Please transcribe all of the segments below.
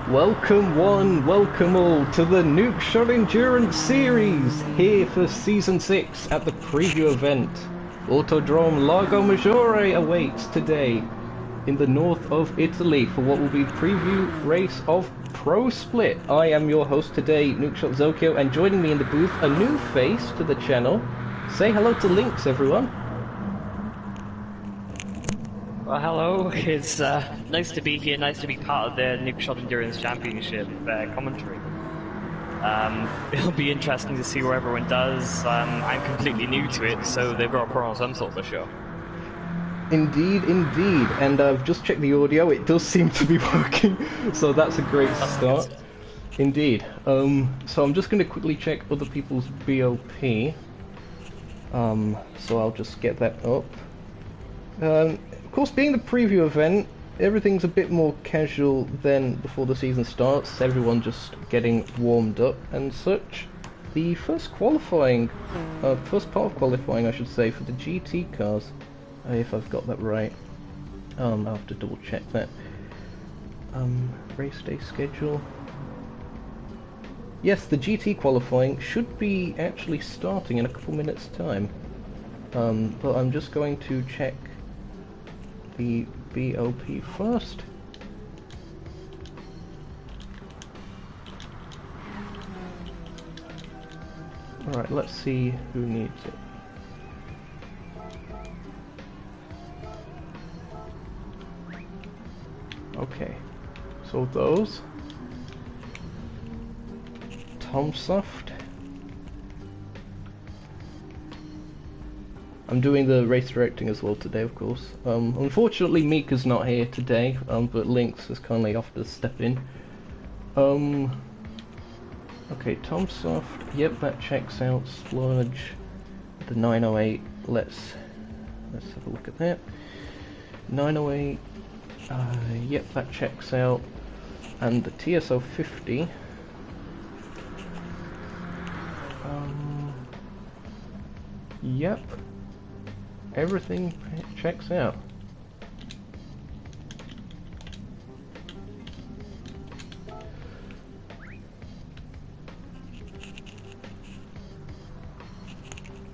Welcome one, welcome all to the Nukeshot Endurance Series, here for Season 6 at the preview event. Autodrome Lago Maggiore awaits today in the north of Italy for what will be the preview race of Pro Split. I am your host today, Nukeshot Zokeo, and joining me in the booth, a new face to the channel. Say hello to Lynx, everyone. Well, hello. It's nice to be here, nice to be part of the Nukeshot Endurance Championship commentary. It'll be interesting to see where everyone does. I'm completely new to it, so they've got to put on some sort of a show. Indeed, indeed. And I've just checked the audio, it does seem to be working, so that's a great start. Indeed. So I'm just going to quickly check other people's BOP. So I'll just get that up. Of course, being the preview event, everything's a bit more casual than before the season starts. Everyone just getting warmed up and such. The first qualifying, first part of qualifying, I should say, for the GT cars, if I've got that right. I'll have to double check that. Race day schedule. Yes, the GT qualifying should be actually starting in a couple minutes' time. But I'm just going to check the BOP first. Alright, let's see who needs it. Okay, so those. Tomsoft. I'm doing the race directing as well today, of course. Unfortunately, Mika's not here today, but Lynx has kindly offered to step in. Okay, Tomsoft. Yep, that checks out. Splurge, the 908. Let's have a look at that. 908. Yep, that checks out. And the TSO 50. Yep. Everything checks out.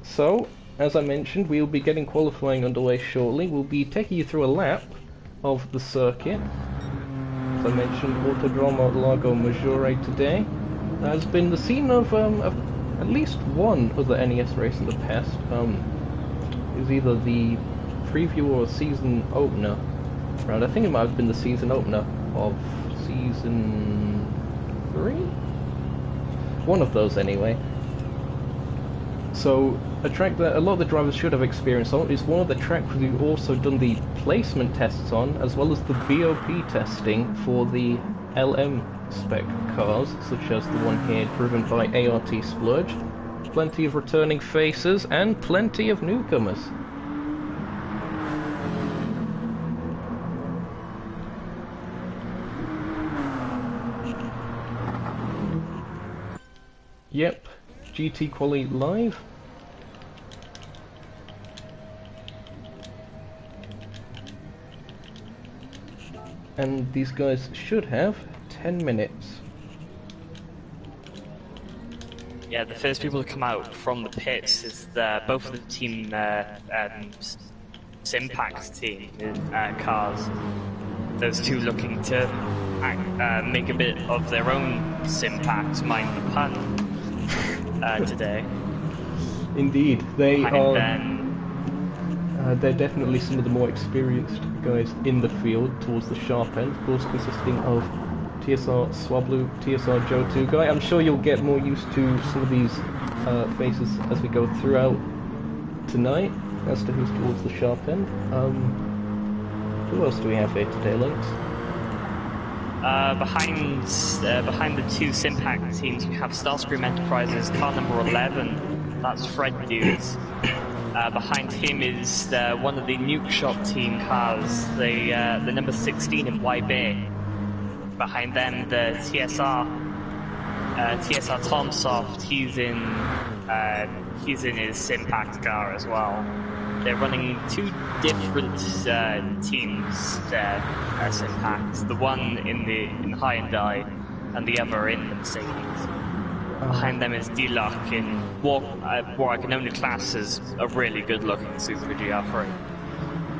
So, as I mentioned, we'll be getting qualifying underway shortly. We'll be taking you through a lap of the circuit. As I mentioned, Autodrome Lago Maggiore today has been the scene of at least one other NES race in the past. It was either the preview or season opener round. I think it might have been the season opener of season 3? One of those anyway. So, a track that a lot of the drivers should have experience on is one of the tracks we've also done the placement tests on, as well as the BOP testing for the LM spec cars, such as the one here driven by ART Splurge. Plenty of returning faces and plenty of newcomers. Yep, GT Quali live. And these guys should have 10 minutes. Yeah, the first people to come out from the pits is both of the team Simpact team cars. Those two looking to make a bit of their own Simpact, mind the pun, today. Indeed, they are. Then, they're definitely some of the more experienced guys in the field towards the sharp end, of course, consisting of TSR Swablu, TSR Joe 2 guy. I'm sure you'll get more used to some of these faces as we go throughout tonight as to who's towards the sharp end. Who else do we have here today, Lynx? behind the two Simpact teams, we have Starscream Enterprises car number 11. That's Fred Dudes. Behind him is one of the Nukeshot team cars, the number 16 in YB. Behind them, the TSR Tomsoft. He's in his Simpact car as well. they're running two different teams, packs. The one in the Hyundai and the other in the Mercedes. Behind them is D-Lock in what I can only class as a really good-looking Super GR3.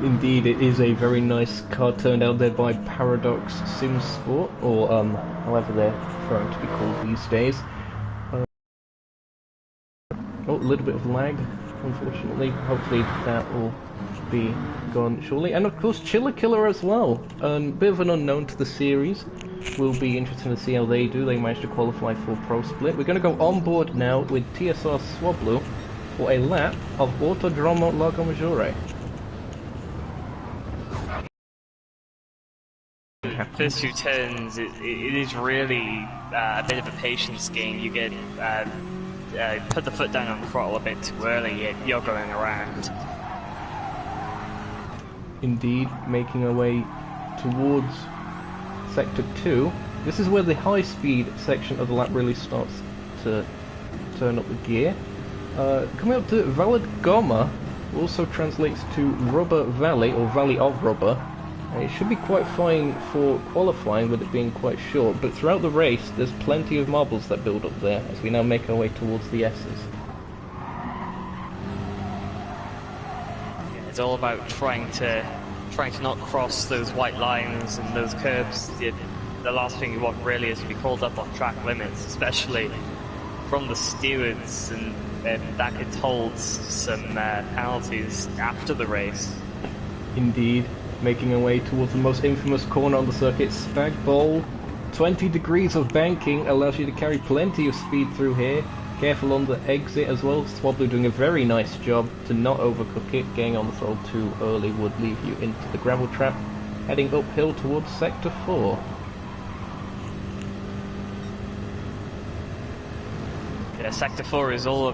Indeed, it is a very nice car turned out there by Paradox Sim Sport, or however they're preferring to be called these days. Oh, a little bit of lag, unfortunately. Hopefully that will be gone shortly. And of course, Chiller Killer as well. A bit of an unknown to the series. Will be interesting to see how they do. They managed to qualify for Pro Split. We're going to go on board now with TSR Swablu for a lap of Autodromo Lago Maggiore. First few turns, it is really a bit of a patience game. You get put the foot down on the throttle a bit too early, you're going around. Indeed, making our way towards Sector 2. This is where the high-speed section of the lap really starts to turn up the gear. Coming up to Valle Goma also translates to Rubber Valley, or Valley of Rubber. It should be quite fine for qualifying with it being quite short, but throughout the race there's plenty of marbles that build up there as we now make our way towards the S's. Yeah, it's all about trying to not cross those white lines and those curbs. The last thing you want really is to be called up on track limits, especially from the stewards, and that could hold some penalties after the race. Indeed. Making our way towards the most infamous corner on the circuit, Spag Bowl. 20 degrees of banking allows you to carry plenty of speed through here. Careful on the exit as well. Swablu doing a very nice job to not overcook it. Getting on the throttle too early would leave you into the gravel trap. Heading uphill towards Sector 4. Yeah, Sector 4 is all a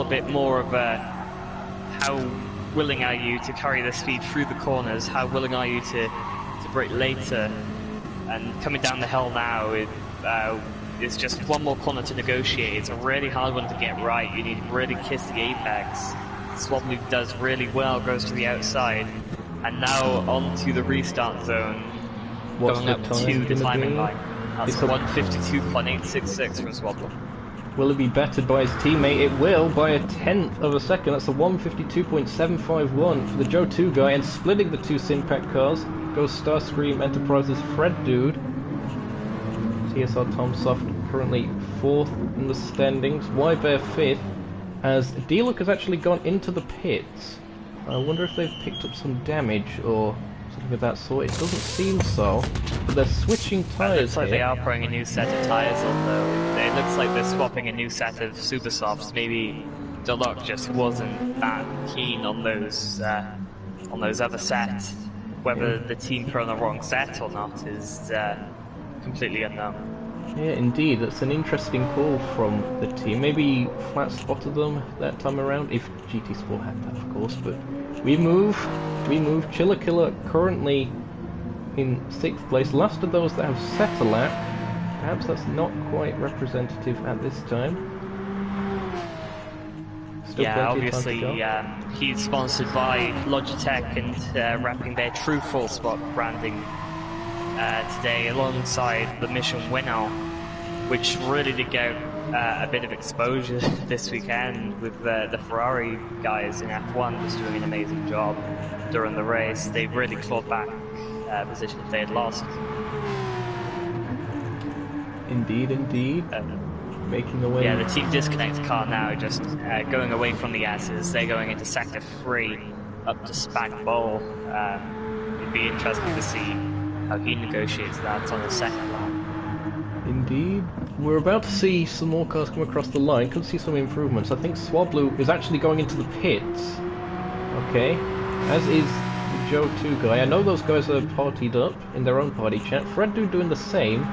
bit more of a how willing are you to carry the speed through the corners, how willing are you to brake later, and coming down the hill now, it's just one more corner to negotiate. It's a really hard one to get right. You need to really kiss the apex. Swablu does really well, goes to the outside, and now onto the restart zone. What's going the up time to the gonna timing be? line. That's It's 152.866 from Swablu. Will it be bettered by his teammate? It will, by a tenth of a second. That's a 152.751 for the Joe 2 guy, and splitting the two Sinpack cars goes Starscream Enterprises' Fred Dude. TSR Tomsoft currently 4th in the standings, Y-Bear 5th, as D-Look has actually gone into the pits. I wonder if they've picked up some damage or something of that sort. It doesn't seem so, but they're switching tyres. It looks like here. they are putting a new set of tyres on, though. It looks like they're swapping a new set of super softs. Maybe Deluxe just wasn't that keen on those other sets. Whether the team put on the wrong set or not is completely unknown. Yeah, indeed, that's an interesting call from the team. Maybe flat spotted them that time around, if GT Sport had that, of course. But we move. Chiller Killer currently in 6th place. Last of those that have set a lap. Perhaps that's not quite representative at this time. Still Yeah, plenty of time obviously, to go. he's sponsored by Logitech and wrapping their True Full Spot branding today alongside the Mission Winnow, which really did get a bit of exposure this weekend with the Ferrari guys in F1 just doing an amazing job during the race. They really clawed back position if they had lost. Indeed. Making the way. Yeah, the Team Disconnect car now just going away from the S's. They're going into Sector 3 up to Spag Bowl. It'd be interesting to see how he negotiates that on the second lap. Indeed. We're about to see some more cars come across the line. Could see some improvements. I think Swablu is actually going into the pits. Okay. As is the Joe 2 guy. I know those guys are partied up in their own party chat. Fred Dude doing the same.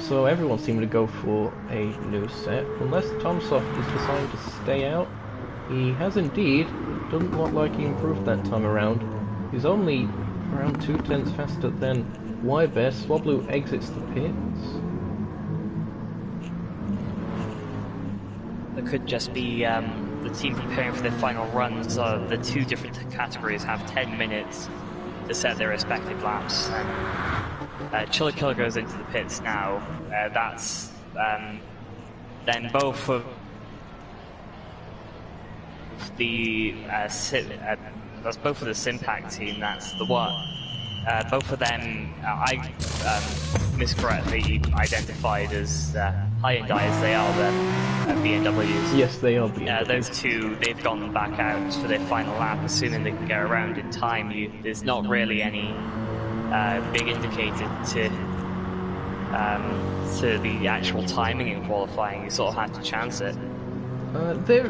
So everyone seemed to go for a new set. Unless Tomsoft is deciding to stay out. He has indeed. Doesn't look like he improved that time around. He's only around 2/10 faster than Y-Bear. Swablu exits the pits. It could just be the team preparing for their final runs. The two different categories have 10 minutes to set their respective laps. And Chiller Killer goes into the pits now. That's then both of the that's both of the Simpac team. That's the one. Both of them I miscorrectly identified as Hyundai as they are the BMWs. Yes, they are BMWs. Those two, they've gone back out for their final lap, assuming they can get around in time. There's not really any big indicator to the actual timing in qualifying. You sort of have to chance it. There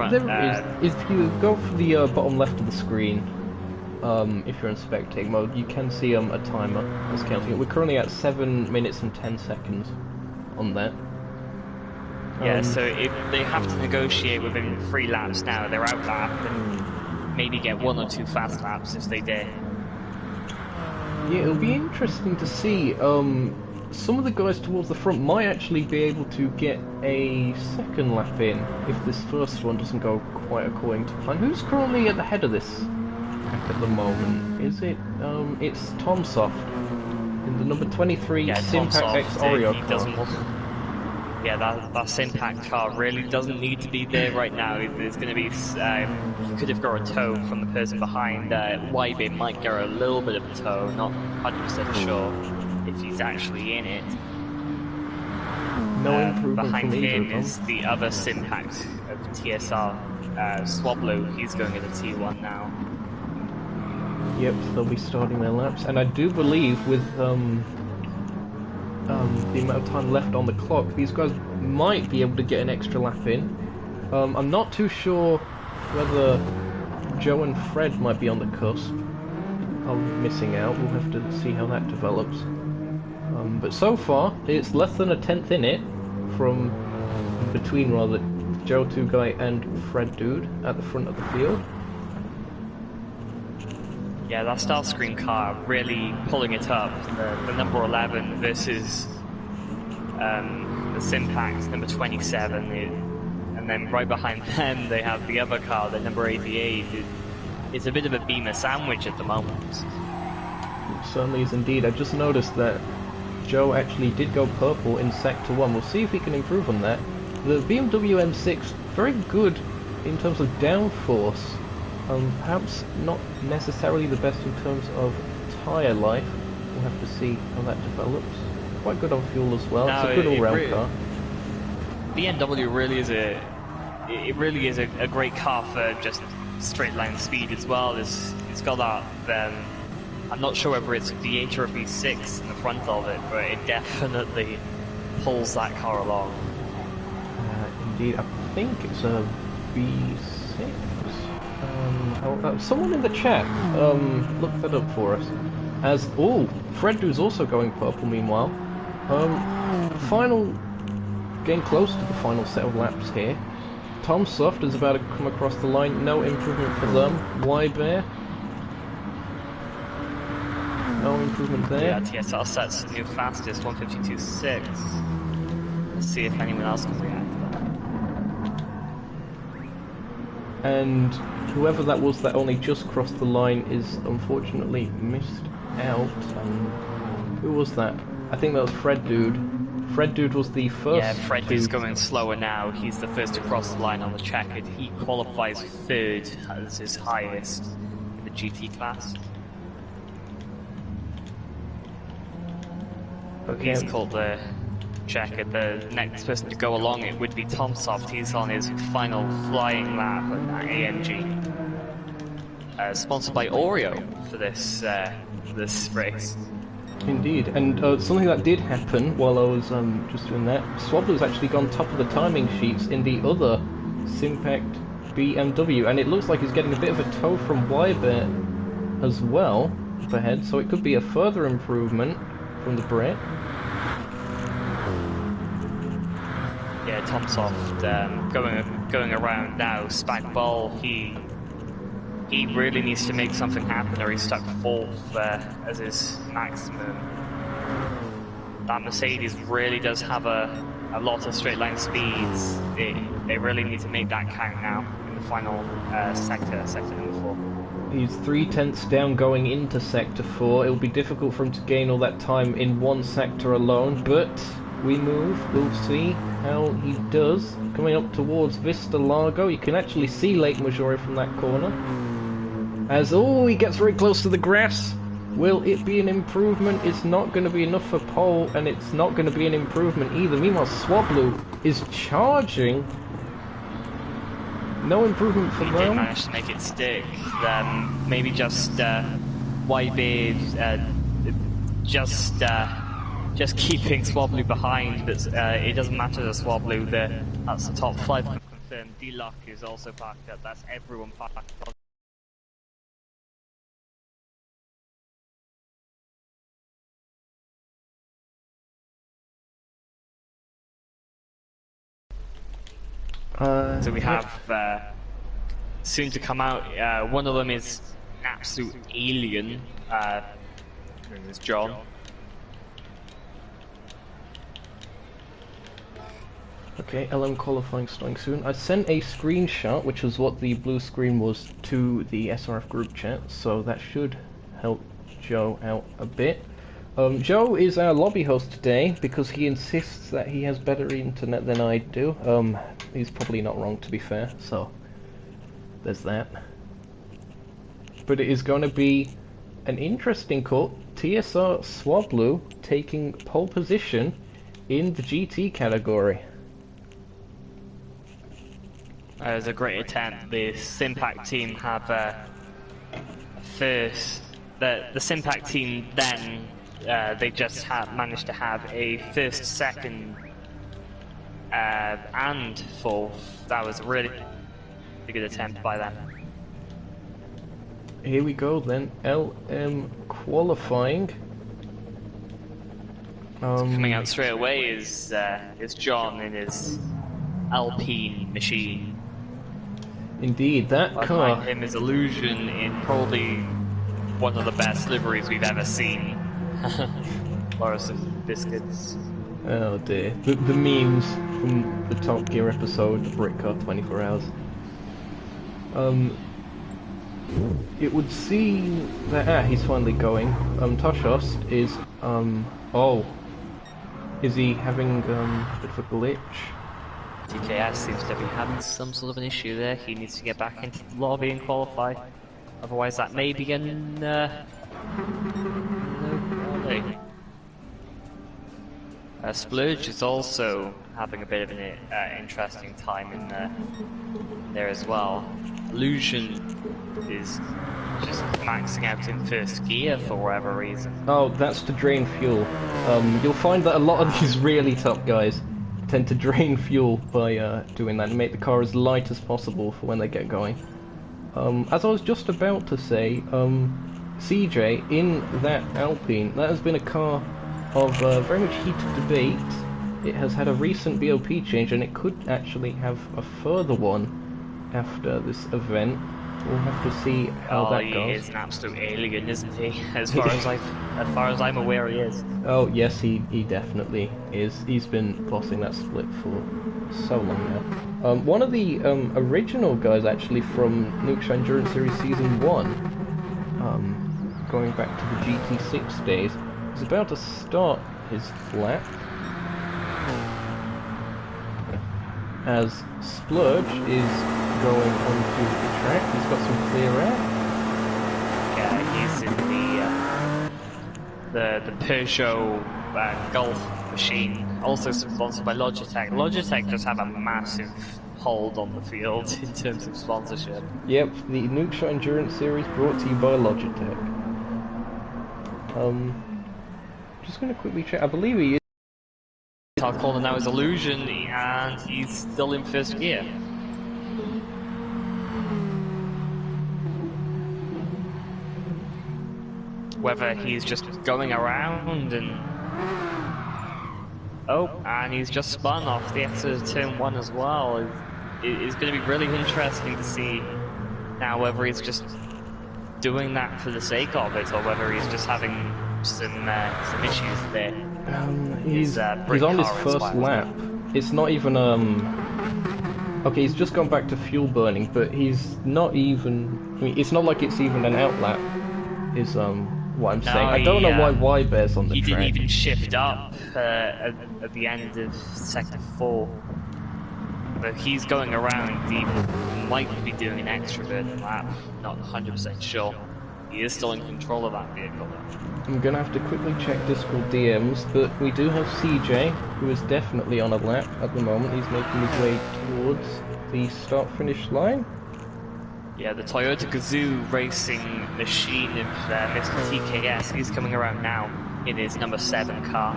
is. If you go for the bottom left of the screen, if you're in spectator mode, you can see a timer that's counting it. We're currently at 7 minutes and 10 seconds on that. Yeah, so if they have to negotiate within 3 laps now, they're out lap, and maybe get 1 or 2 fast laps if they did. Yeah, it'll be interesting to see. Some of the guys towards the front might actually be able to get a second lap in if this first one doesn't go quite according to plan. Who's currently at the head of this at the moment? Is it? It's Tom Soft in the number 23 Simpac X Oreo car. Yeah, that Simpac car really doesn't need to be there right now. There's going to be, he could have got a tow from the person behind. YB might get a little bit of a tow, not 100% sure if he's actually in it. No improvement behind from him either, is the other Simpac of TSR, Swablu. He's going into T1 now. Yep, they'll be starting their laps, and I do believe with the amount of time left on the clock, these guys might be able to get an extra lap in. I'm not too sure whether Joe and Fred might be on the cusp of missing out. We'll have to see how that develops. But so far, it's less than a tenth in it from between rather Joe 2 Guy and Fred Dude at the front of the field. Yeah, that start screen car really pulling it up. The number 11 versus the Simpac number 27, and then right behind them they have the other car, the number 88. It's a bit of a Beamer sandwich at the moment. It certainly is indeed. I just noticed that Joe actually did go purple in Sector 1. We'll see if he can improve on that. The BMW M6, very good in terms of downforce. Perhaps not necessarily the best in terms of tyre life. We'll have to see how that develops. Quite good on fuel as well. It's a good all-round car. BMW really is a great car for just straight line speed as well. It's got that. I'm not sure whether it's a V8 or a V6 in the front of it, but it definitely pulls that car along. Indeed, I think it's a V6. Someone in the chat, look that up for us. Fred Du's also going purple meanwhile. Getting close to the final set of laps here. Tom Soft is about to come across the line, no improvement for them. Y-Bear. No improvement there. Yeah, TSR sets new fastest, 152.6. Let's see if anyone else can react to that. And whoever that was that only just crossed the line is unfortunately missed out. Who was that? I think that was Fred Dude. Fred Dude was the first. Yeah, Fred is going slower now. He's the first to cross the line on the checkered. He qualifies third as his highest in the GT class. Okay. He's called the checkered. The next person to go along it would be Tom Soft. He's on his final flying lap at AMG. Sponsored by Oreo for this race. Indeed, and something that did happen while I was just doing that, Swablu's actually gone top of the timing sheets in the other Simpac BMW, and it looks like he's getting a bit of a tow from Y-Bear as well up ahead, so it could be a further improvement from the Brit. Yeah, Tom Soft going around now. Spag Ball, he really needs to make something happen, or he's stuck fourth as his maximum. That Mercedes really does have a lot of straight line speeds. they really need to make that count now in the final sector number 4. He's 3/10 down going into Sector 4. It'll be difficult for him to gain all that time in one sector alone, but we move. We'll see how he does. Coming up towards Vista Largo, you can actually see Lake Maggiore from that corner. As, oh, he gets very close to the grass. Will it be an improvement? It's not going to be enough for pole, and it's not going to be an improvement either. Meanwhile, Swablu is charging. No improvement for them. He did manage to make it stick. Maybe just Whitebeard just keeping Swablu behind, but it doesn't matter to Swablu. That's the top 5 confirmed. D-Luck is also parked up. That's everyone parked up. So we have soon to come out. One of them is an absolute alien. Her name is John. Okay, LM qualifying starting soon. I sent a screenshot, which was what the blue screen was, to the SRF group chat, so that should help Joe out a bit. Joe is our lobby host today because he insists that he has better internet than I do. He's probably not wrong, to be fair, so there's that. But it is going to be an interesting call. TSR Swablu taking pole position in the GT category. It was a great attempt. The Simpac team have first. The Simpac team then they just managed to have a first, second, and fourth. That was a really good attempt by them. Here we go then. LM qualifying. Coming out straight away is John in his Alpine machine. Indeed, that car. Behind him is Illusion in probably one of the best liveries we've ever seen. Loris and Biscuits. Oh dear. The memes from the Top Gear episode, the Brick Car 24 Hours. It would seem that he's finally going. Toshost is oh. Is he having a bit of a glitch? DKS seems to be having some sort of an issue there. He needs to get back into the lobby and qualify. Otherwise that may be getting no quality. Splurge is also having a bit of an interesting time in there as well. Illusion is just maxing out in first gear for whatever reason. Oh, that's to drain fuel. You'll find that a lot of these really top guys tend to drain fuel by doing that and make the car as light as possible for when they get going. As I was just about to say, CJ, in that Alpine, that has been a car of very much heated debate. It has had a recent BOP change and it could actually have a further one after this event. We'll have to see how that goes. He is an absolute alien, isn't he? As far as I'm aware, he is. Oh yes, he definitely is. He's been bossing that split for so long now. One of the original guys actually from Nukeshot Endurance Series Season 1, going back to the GT6 days, is about to start his lap. As Splurge is going onto the track. He's got some clear air. Yeah, he's in the Peugeot Golf machine, also sponsored by Logitech. Logitech just have a massive hold on the field in terms of sponsorship. Yep, the Nukeshot Endurance Series brought to you by Logitech. Just going to quickly check. I believe he is. Our corner now is Illusion, and he's still in first gear. Whether he's just going around and... Oh, and he's just spun off the exit of turn 1 as well. It's going to be really interesting to see now whether he's just doing that for the sake of it, or whether he's just having some issues there. He's on his first lap. It's not even a Okay, he's just gone back to fuel burning, but he's not even... I mean, it's not like it's even an outlap, is what I'm saying. I don't know why Y-Bear's on the he track. didn't even shift up at the end of sector 4. But he's going around, he might be doing an extra burning lap, not 100% sure. He is still in control of that vehicle. I'm gonna have to quickly check Discord DMs, but we do have CJ, who is definitely on a lap at the moment. He's making his way towards the start-finish line. Yeah, the Toyota Gazoo racing machine of Mr. TKS, he's coming around now in his number 7 car.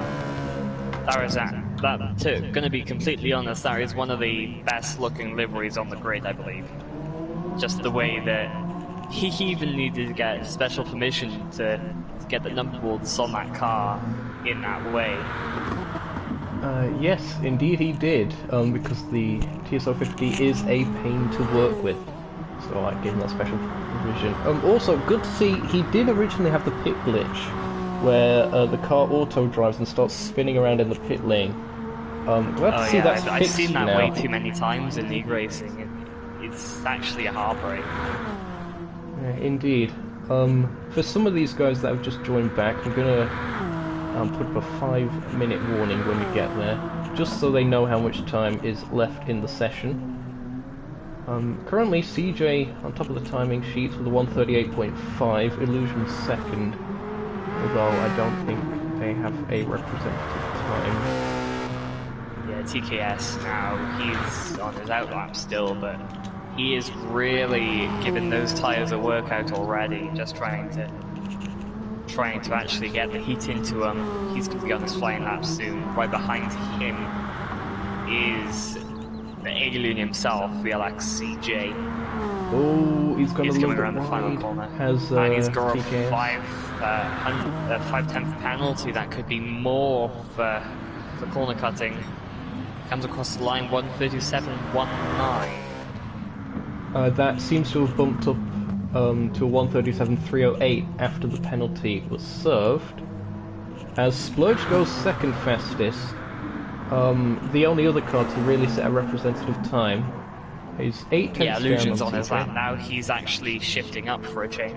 Gonna be completely honest, that is one of the best looking liveries on the grid, I believe. Just the way that he even needed to get special permission to get the number boards on that car in that way. Yes, indeed he did, because the TSO50 is a pain to work with. So I gave him that special provision. Also, good to see, he did originally have the pit glitch, where the car auto drives and starts spinning around in the pit lane. I've seen that way too many times in league racing. It's actually a heartbreak. Yeah, indeed. For some of these guys that have just joined back, I'm gonna put up a 5-minute warning when we get there, just so they know how much time is left in the session. Currently CJ on top of the timing sheets with a 138.5, Illusion second, although I don't think they have a representative time. Yeah, TKS now, he's on his outlap still, but he is really giving those tyres a workout already, just trying to actually get the heat into him. He's going to be on his flying lap soon. Right behind him is the alien himself, the LXCJ. Oh, he's coming around the final corner. And he's got a 5/10th penalty. That could be more for corner cutting. Comes across the line 137.19. That seems to have bumped up to a 137.308 after the penalty was served. As Splurge goes second fastest, the only other car to really set a representative time is 8 tenths down. Yeah, Illusion's on his lap now. He's actually shifting up for a change.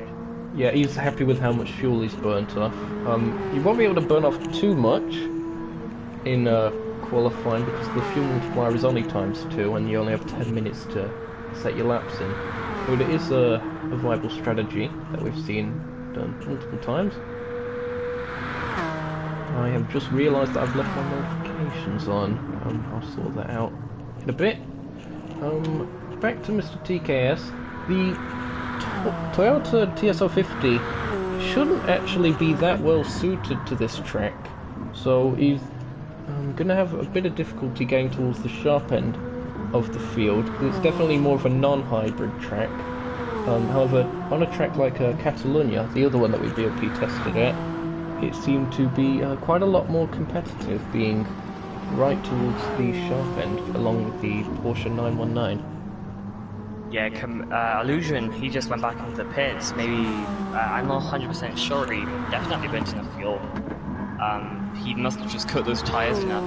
Yeah, he's happy with how much fuel he's burnt off. You won't be able to burn off too much in qualifying because the fuel multiplier is only ×2 and you only have 10 minutes to set your laps in. But it is a viable strategy that we've seen done multiple times. I have just realised that I've left my notifications on. I'll sort that out in a bit. Back to Mr. TKS. The Toyota TSO50 shouldn't actually be that well suited to this track, so he's going to have a bit of difficulty getting towards the sharp end of the field. It's definitely more of a non-hybrid track. However, on a track like Catalunya, the other one that we BOP tested at, it seemed to be quite a lot more competitive, being right towards the sharp end along with the Porsche 919. Yeah, Illusion, he just went back into the pits. Maybe, I'm not 100% sure, he definitely burnt enough fuel. He must have just cut those tyres enough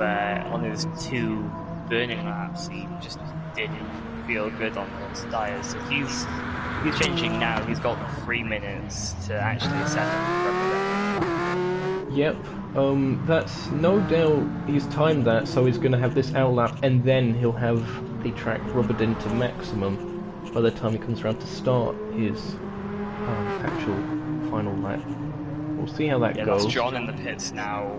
on his 2 burning laps. He just didn't feel good on those tyres. So he's changing now. He's got 3 minutes to actually set up. Yep, that's no doubt he's timed that, so he's going to have this outlap and then he'll have the track rubbered into maximum by the time he comes around to start his actual final lap. We'll see how that goes. That's John in the pits now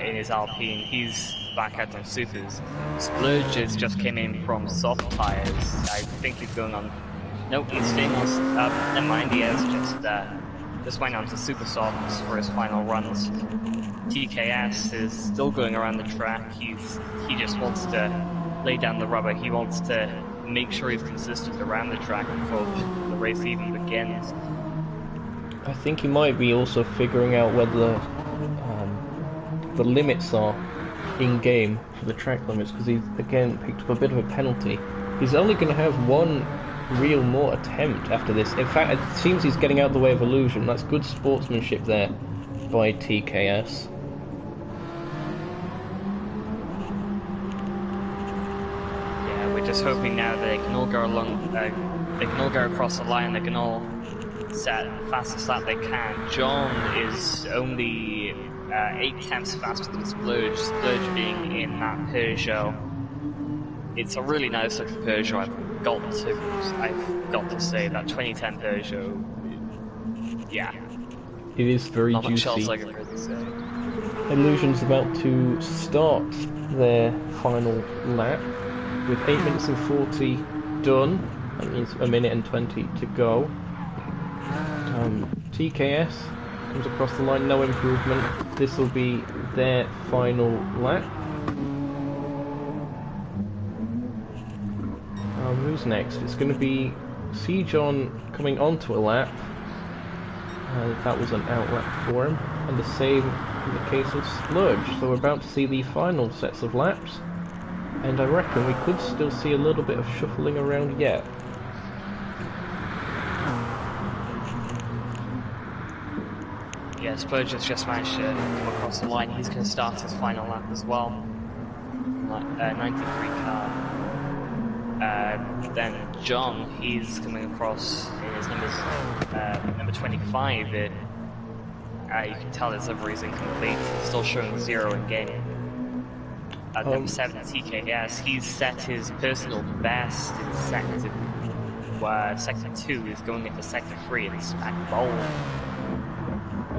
in his Alpine. He's back out on supers. Splurges just came in from soft tyres. I think he's going on... Nope, he's staying on... never mind, he has just went on to super softs for his final runs. TKS is still going around the track. He just wants to lay down the rubber. He wants to make sure he's consistent around the track before the race even begins. I think he might be also figuring out whether the limits are in-game for the track limits, because he's again picked up a bit of a penalty. He's only going to have one real more attempt after this. In fact, it seems he's getting out of the way of Illusion. That's good sportsmanship there by TKS. just hoping now that they can all go along, they can all go across the line, they can all set the fastest lap they can. John is only 8/10 faster than Splurge, Splurge being in that Peugeot. It's a really nice looking Peugeot, I've got to say, that 2010 Peugeot, yeah. It is very Not much juicy. else I can really say. Illusion's about to start their final lap with 8 minutes and 40 done. That means 1 minute and 20 to go. TKS comes across the line, no improvement. This will be their final lap. Who's next? It's going to be C-John coming onto a lap. That was an out lap for him. And the same in the case of Splurge. So we're about to see the final sets of laps. And I reckon we could still see a little bit of shuffling around yet. Yeah, Splurge has just managed to come across the line. He's going to start his final lap as well. 93 car. Then John, he's coming across in his number 25. You can tell his livery is incomplete. It's still showing 0 in game. Number 7, TKS, he's set his personal best in sector 2. He's going into sector 3 in smack bowl.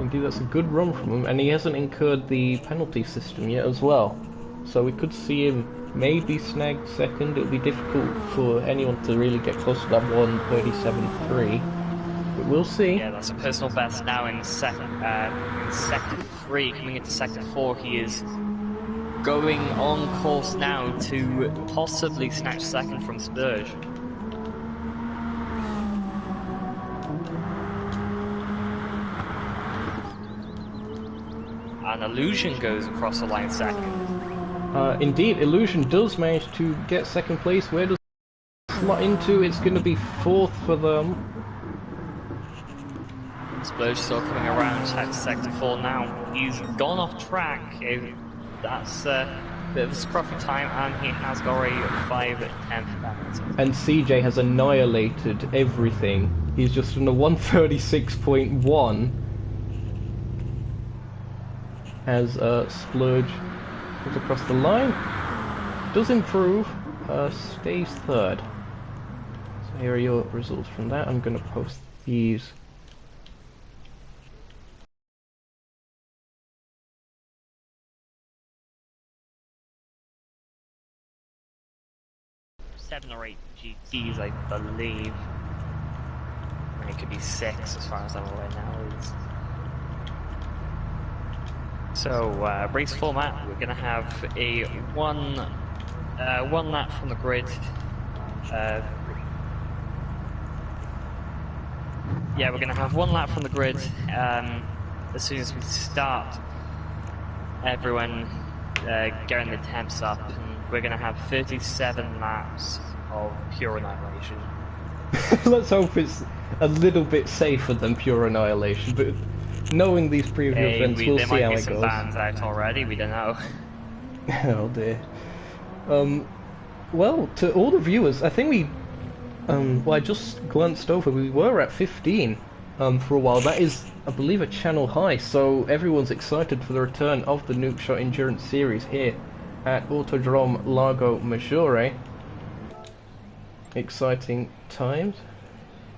Indeed, that's a good run from him, and he hasn't incurred the penalty system yet as well. So we could see him maybe snag second. It would be difficult for anyone to really get close to that 1:37.3, but we'll see. Yeah, that's a personal best now in sector 3. Coming into sector 4, he is going on course now to possibly snatch second from Splurge. An Illusion goes across the line second. Indeed, Illusion does manage to get second place. Where does it slot into? It's going to be 4th for them. Splurge still coming around at sector 4 now. He's gone off track. That's a bit of a scruffy time, and he has got a 5/10 penalty. And CJ has annihilated everything. He's just on a 1:36.1 as Splurge goes across the line. Does improve, stays 3rd. So here are your results from that. I'm going to post these. Seven or 8 GTs, I believe. And it could be 6 as far as I'm aware now. So, race format, we're going to have a one lap from the grid. Yeah, we're going to have 1 lap from the grid. As soon as we start, everyone getting the temps up, and we're going to have 37 laps of pure annihilation. Let's hope it's a little bit safer than pure annihilation, but knowing these preview events, we'll see how it goes. There might be some bans out already, we don't know. Oh dear. Well, to all the viewers, I think we... well, I just glanced over, we were at 15 for a while. That is, I believe, a channel high, so everyone's excited for the return of the Nukeshot Endurance Series here at Autodrome Lago Maggiore. Exciting times.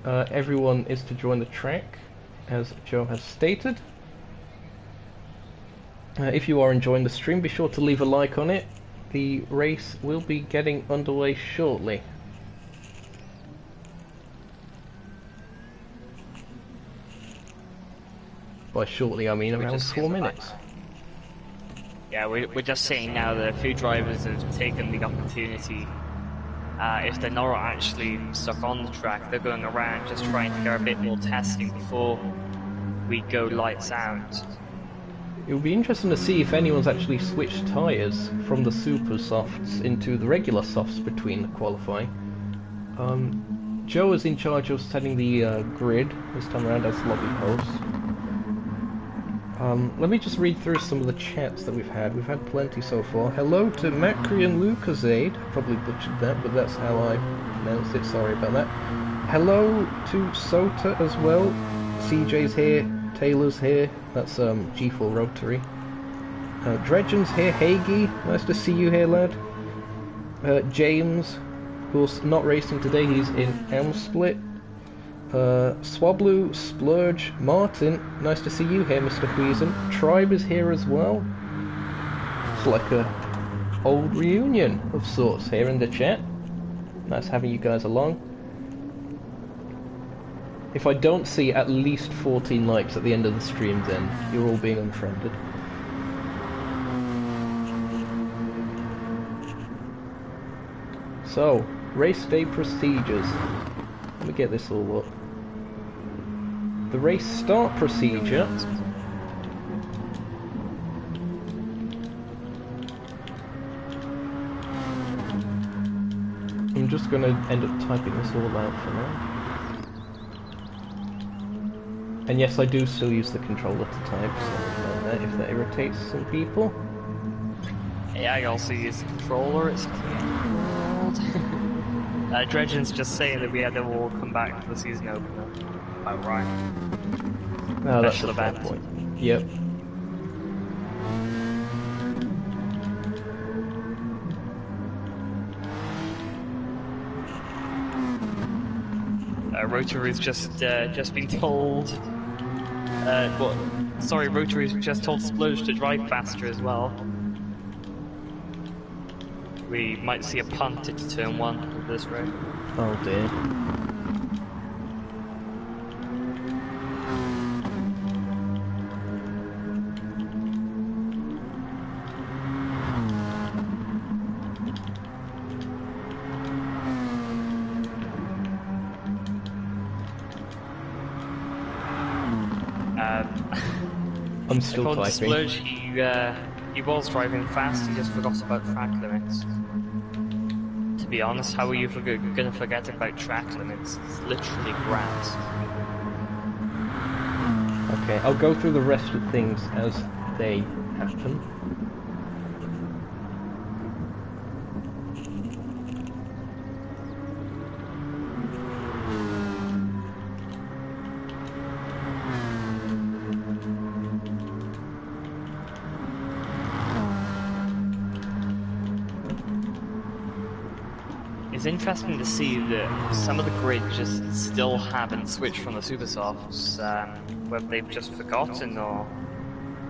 Everyone is to join the track, as Joe has stated. If you are enjoying the stream, be sure to leave a like on it. The race will be getting underway shortly. By shortly, I mean around 4 minutes. Yeah, we're just seeing now that a few drivers have taken the opportunity. If they're not actually stuck on the track, they're going around just trying to get a bit more testing before we go lights out. It would be interesting to see if anyone's actually switched tyres from the super softs into the regular softs between the qualifying. Joe is in charge of setting the grid this time around as lobby host. Let me just read through some of the chats that we've had. We've had plenty so far. Hello to Macri and Lucasade. Probably butchered that, but that's how I pronounced it. Sorry about that. Hello to Sota as well. CJ's here. Taylor's here. That's G4 Rotary. Dredgen's here. Hagee, nice to see you here, lad. James, of course, not racing today. He's in Elmsplit. Swablu, Splurge, Martin, nice to see you here, Mr. Wheezen. Tribe is here as well. It's like a old reunion of sorts here in the chat. Nice having you guys along. If I don't see at least 14 likes at the end of the stream, then you're all being unfriended. So, race day procedures. Let me get this all up. The race start procedure. I'm just going to end up typing this all out for now. And yes, I do still use the controller to type, so if that irritates some people. Yeah, I also use the controller, it's not the end of the world. Dredgen's just saying that we had to all come back for the season opener. Oh, right. No, that's a fair point. Yep. Rotary's just been told. Rotary's just told Splurge to drive faster as well. We might see a punt into turn 1 of this race. Oh dear. I'm still typing. Splurge, he was driving fast, he just forgot about track limits. To be honest, how are you gonna forget about track limits? It's literally grass. Okay, I'll go through the rest of things as they happen. It's interesting to see that some of the grid just still haven't switched from the Supersofts, whether they've just forgotten or...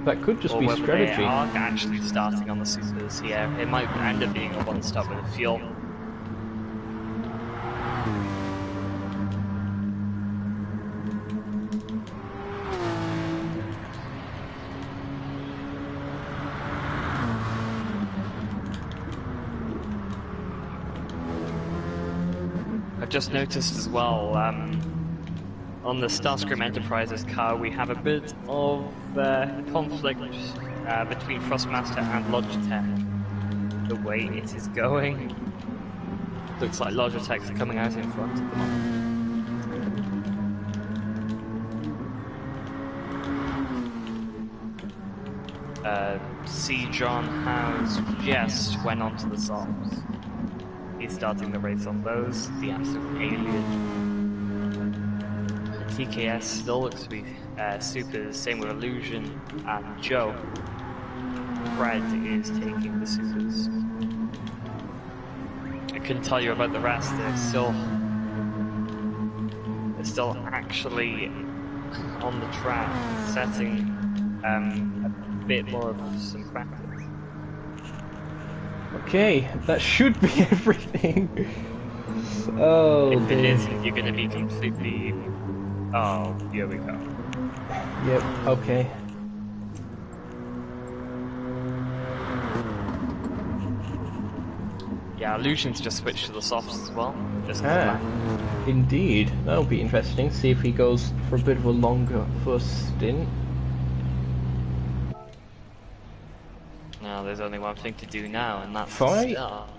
That could just be strategy. They are actually starting on the Supers here. It might end up being a one-stop with a fuel. I've just noticed as well, on the Starscream Enterprises car we have a bit of conflict between Frostmaster and Logitech. The way it is going. Looks like Logitech's coming out in front at the moment. C. John has just went onto the softs. He's starting the race on those, the absolute alien. TKS still looks to be supers, same with Illusion, and Joe. Fred is taking the supers. I couldn't tell you about the rest, they're still actually on the track, setting a bit more of some practice. Okay, that should be everything. Oh, if it isn't, you're gonna be completely... Oh, here we go. Yep, okay. Yeah, Illusion's just switched to the softs as well. Just indeed. That'll be interesting. See if he goes for a bit of a longer first stint. No, there's only one thing to do now, and that's fight. Start.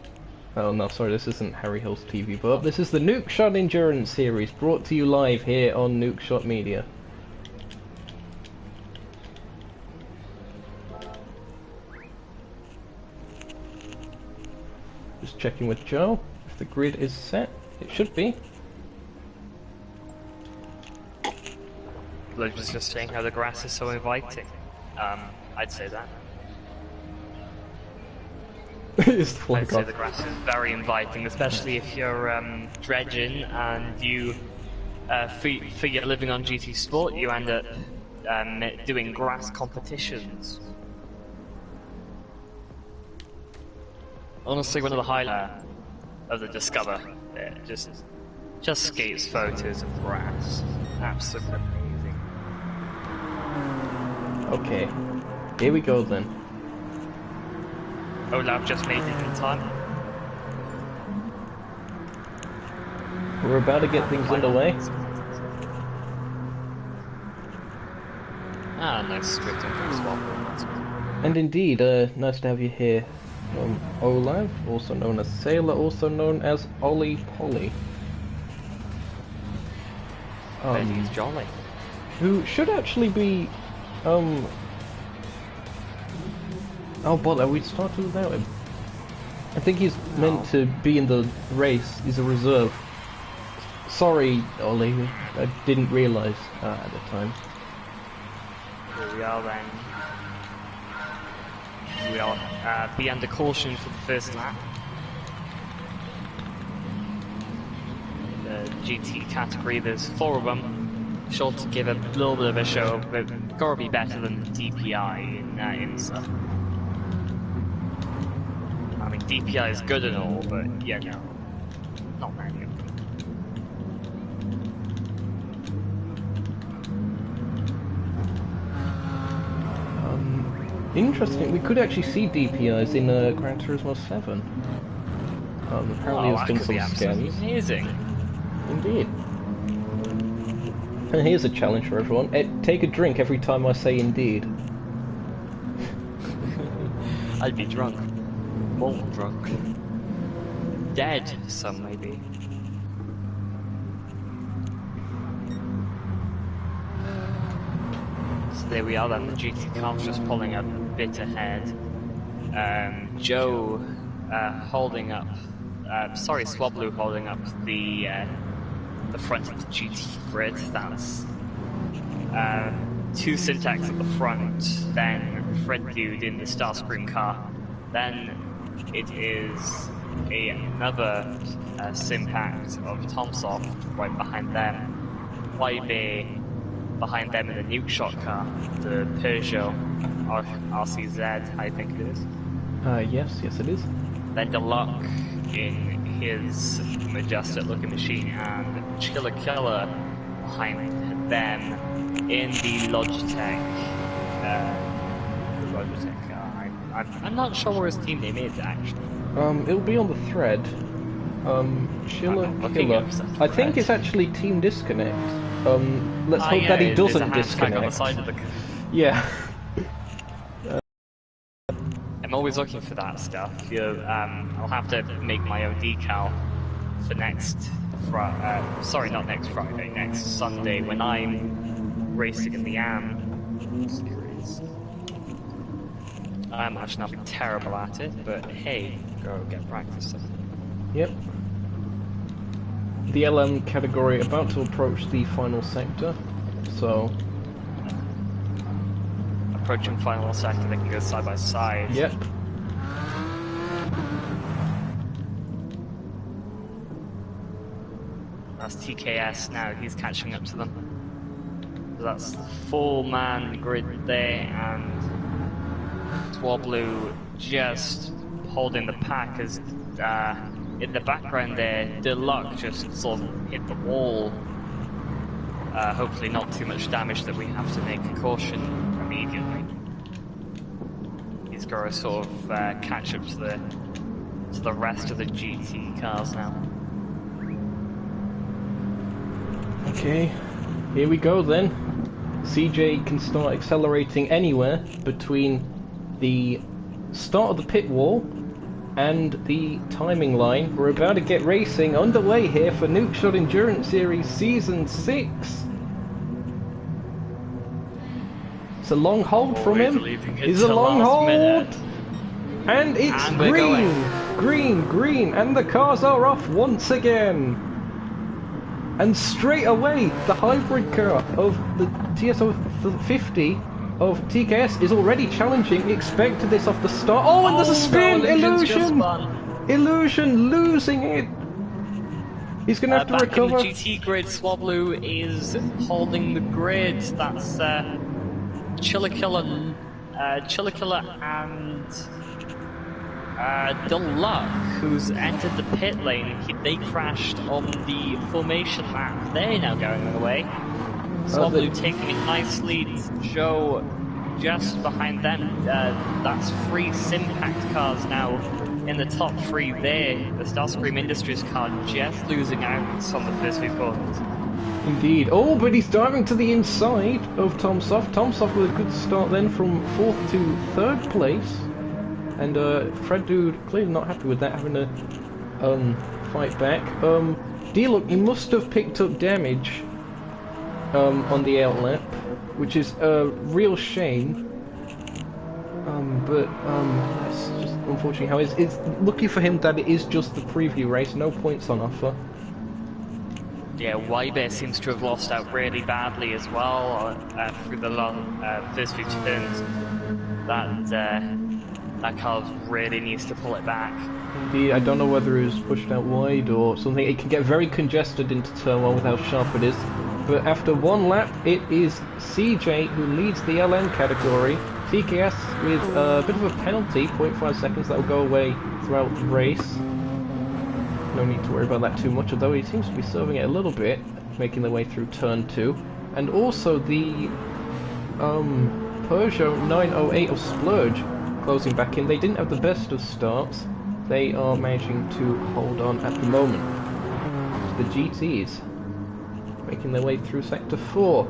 Oh no, sorry, this isn't Harry Hill's TV, but this is the Nukeshot Endurance Series, brought to you live here on Nukeshot Media. checking with Joe if the grid is set. It should be. Luke was just saying how the grass is so inviting. I'd say that. It's the flag I'd say off. the grass is very inviting, especially if you're dredging and you, for your living on GT Sport, you end up doing grass competitions. Honestly, one of the highlights of the Discover, just skates photos of grass. Absolutely amazing. Okay, here we go then. Olaf just made it in time. We're about to get things underway. Ah, nice scripting from Swap. And indeed, nice to have you here. Olav, also known as Sailor, also known as Ollie Polly. He's jolly. Who should actually be, oh bother, we started without him. I think he's meant to be in the race, he's a reserve. Sorry, Ollie, I didn't realise at the time. Here we are then. We'll be under caution for the first lap. The GT category, there's 4 of them. Sure to give a little bit of a show, but gotta be better than DPI in IMSA. I mean, DPI is good and all, but yeah, no, not many of them. Interesting, we could actually see DPIs in Gran Turismo 7. Apparently there's been some scams. Amazing. Indeed. And here's a challenge for everyone. Take a drink every time I say indeed. I'd be drunk. More drunk. Dead, some maybe. So there we are then, the GT car's just pulling a bit ahead. Joe holding up, Swablu holding up the front of the GT grid. That's 2 Syntax at the front, then Fred Dude in the Starscream car, then it is another Simpact of Tomsoft right behind them, YB behind them in the Nukeshot car, the Peugeot RCZ, I think it is. Yes it is. Then Deluxe in his majestic looking machine, and Chiller Killer behind them in the Logitech car. I'm not sure where his team name is actually. It'll be on the thread. Chiller Killer. I think it's actually Team Disconnect. Let's hope that he doesn't disconnect. On the side of the... Yeah. I'm always looking for that stuff. I'll have to make my own decal for next Sunday when I'm racing in the AM series. I'm actually not terrible at it, but hey, go get practice. Yep. The LM category about to approach the final sector, so... Approaching final sector, they can go side by side. Yep. That's TKS now, he's catching up to them. So that's the 4-man grid there, and Swablu just holding the pack as in the background there, Deluxe just sort of hit the wall. Hopefully not too much damage that we have to make a caution immediately. He's got to sort of catch up to the rest of the GT cars now. Okay, here we go then. CJ can start accelerating anywhere between the start of the pit wall and the timing line. We're about to get racing underway here for Nukeshot Endurance Series Season 6. It's a long hold from him. It's a long hold. And it's green. green, green, and the cars are off once again. And straight away, the hybrid car of the TSO 50 of TKS is already challenging. He expected this off the start. Oh, and there's a spin! No, Illusion! Illusion losing it! He's gonna have to recover. In the GT grid, Swablu is holding the grid. That's Chillikilla and Deluxe, who's entered the pit lane. They crashed on the formation lap. They're now going away. Swablu taking a nice lead. Joe just behind them. That's 3 Simpact cars now in the top 3 there. The Starscream Industries car just losing out on the first 2 corners. Indeed. Oh, but he's diving to the inside of TomSoft. TomSoft with a good start then from 4th to 3rd place. And Fred Dude clearly not happy with that, having to fight back. D-Look, he must have picked up damage on the outlap, which is a real shame. But that's just unfortunately how it is. It's lucky for him that it is just the preview race, no points on offer. Yeah, Wybear seems to have lost out really badly as well through the first few turns. That car really needs to pull it back. Indeed, I don't know whether it was pushed out wide or something. It can get very congested into turn 1 with how sharp it is. But after 1 lap, it is CJ who leads the LN category. TKS with a bit of a penalty, 0.5 seconds, that will go away throughout the race. No need to worry about that too much, although he seems to be serving it a little bit, making their way through turn 2. And also the Peugeot 908 of Splurge closing back in. They didn't have the best of starts. They are managing to hold on at the moment. The GTs making their way through sector 4.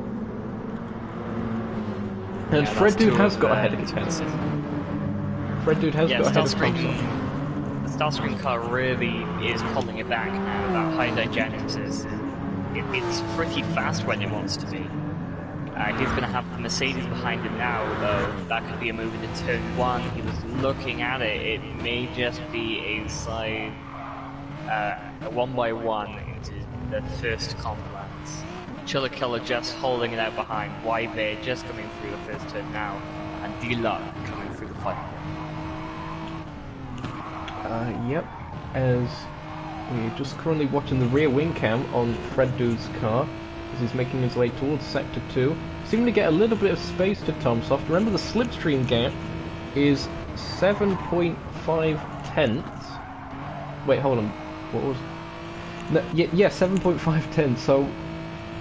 And yeah, Fred Dude has got ahead of his Fred Dude has got ahead of TomSoft. The Starscream car really is pulling it back now. That high digenics it's pretty fast when it wants to be. He's going to have the Mercedes behind him now, though that could be a move into turn 1. He was looking at it. It may just be a side, a 1x1 into the first complex. Chillikilla just holding it out behind. Wybear just coming through the first turn now, and D-Luck coming through the final. Yep, as we're just currently watching the rear wing cam on Fred Dude's car as he's making his way towards sector 2. Seeming to get a little bit of space to TomSoft. Remember, the slipstream gap is 7.5 tenths. Wait, hold on. What was? No, yeah, 7.5 tenths. So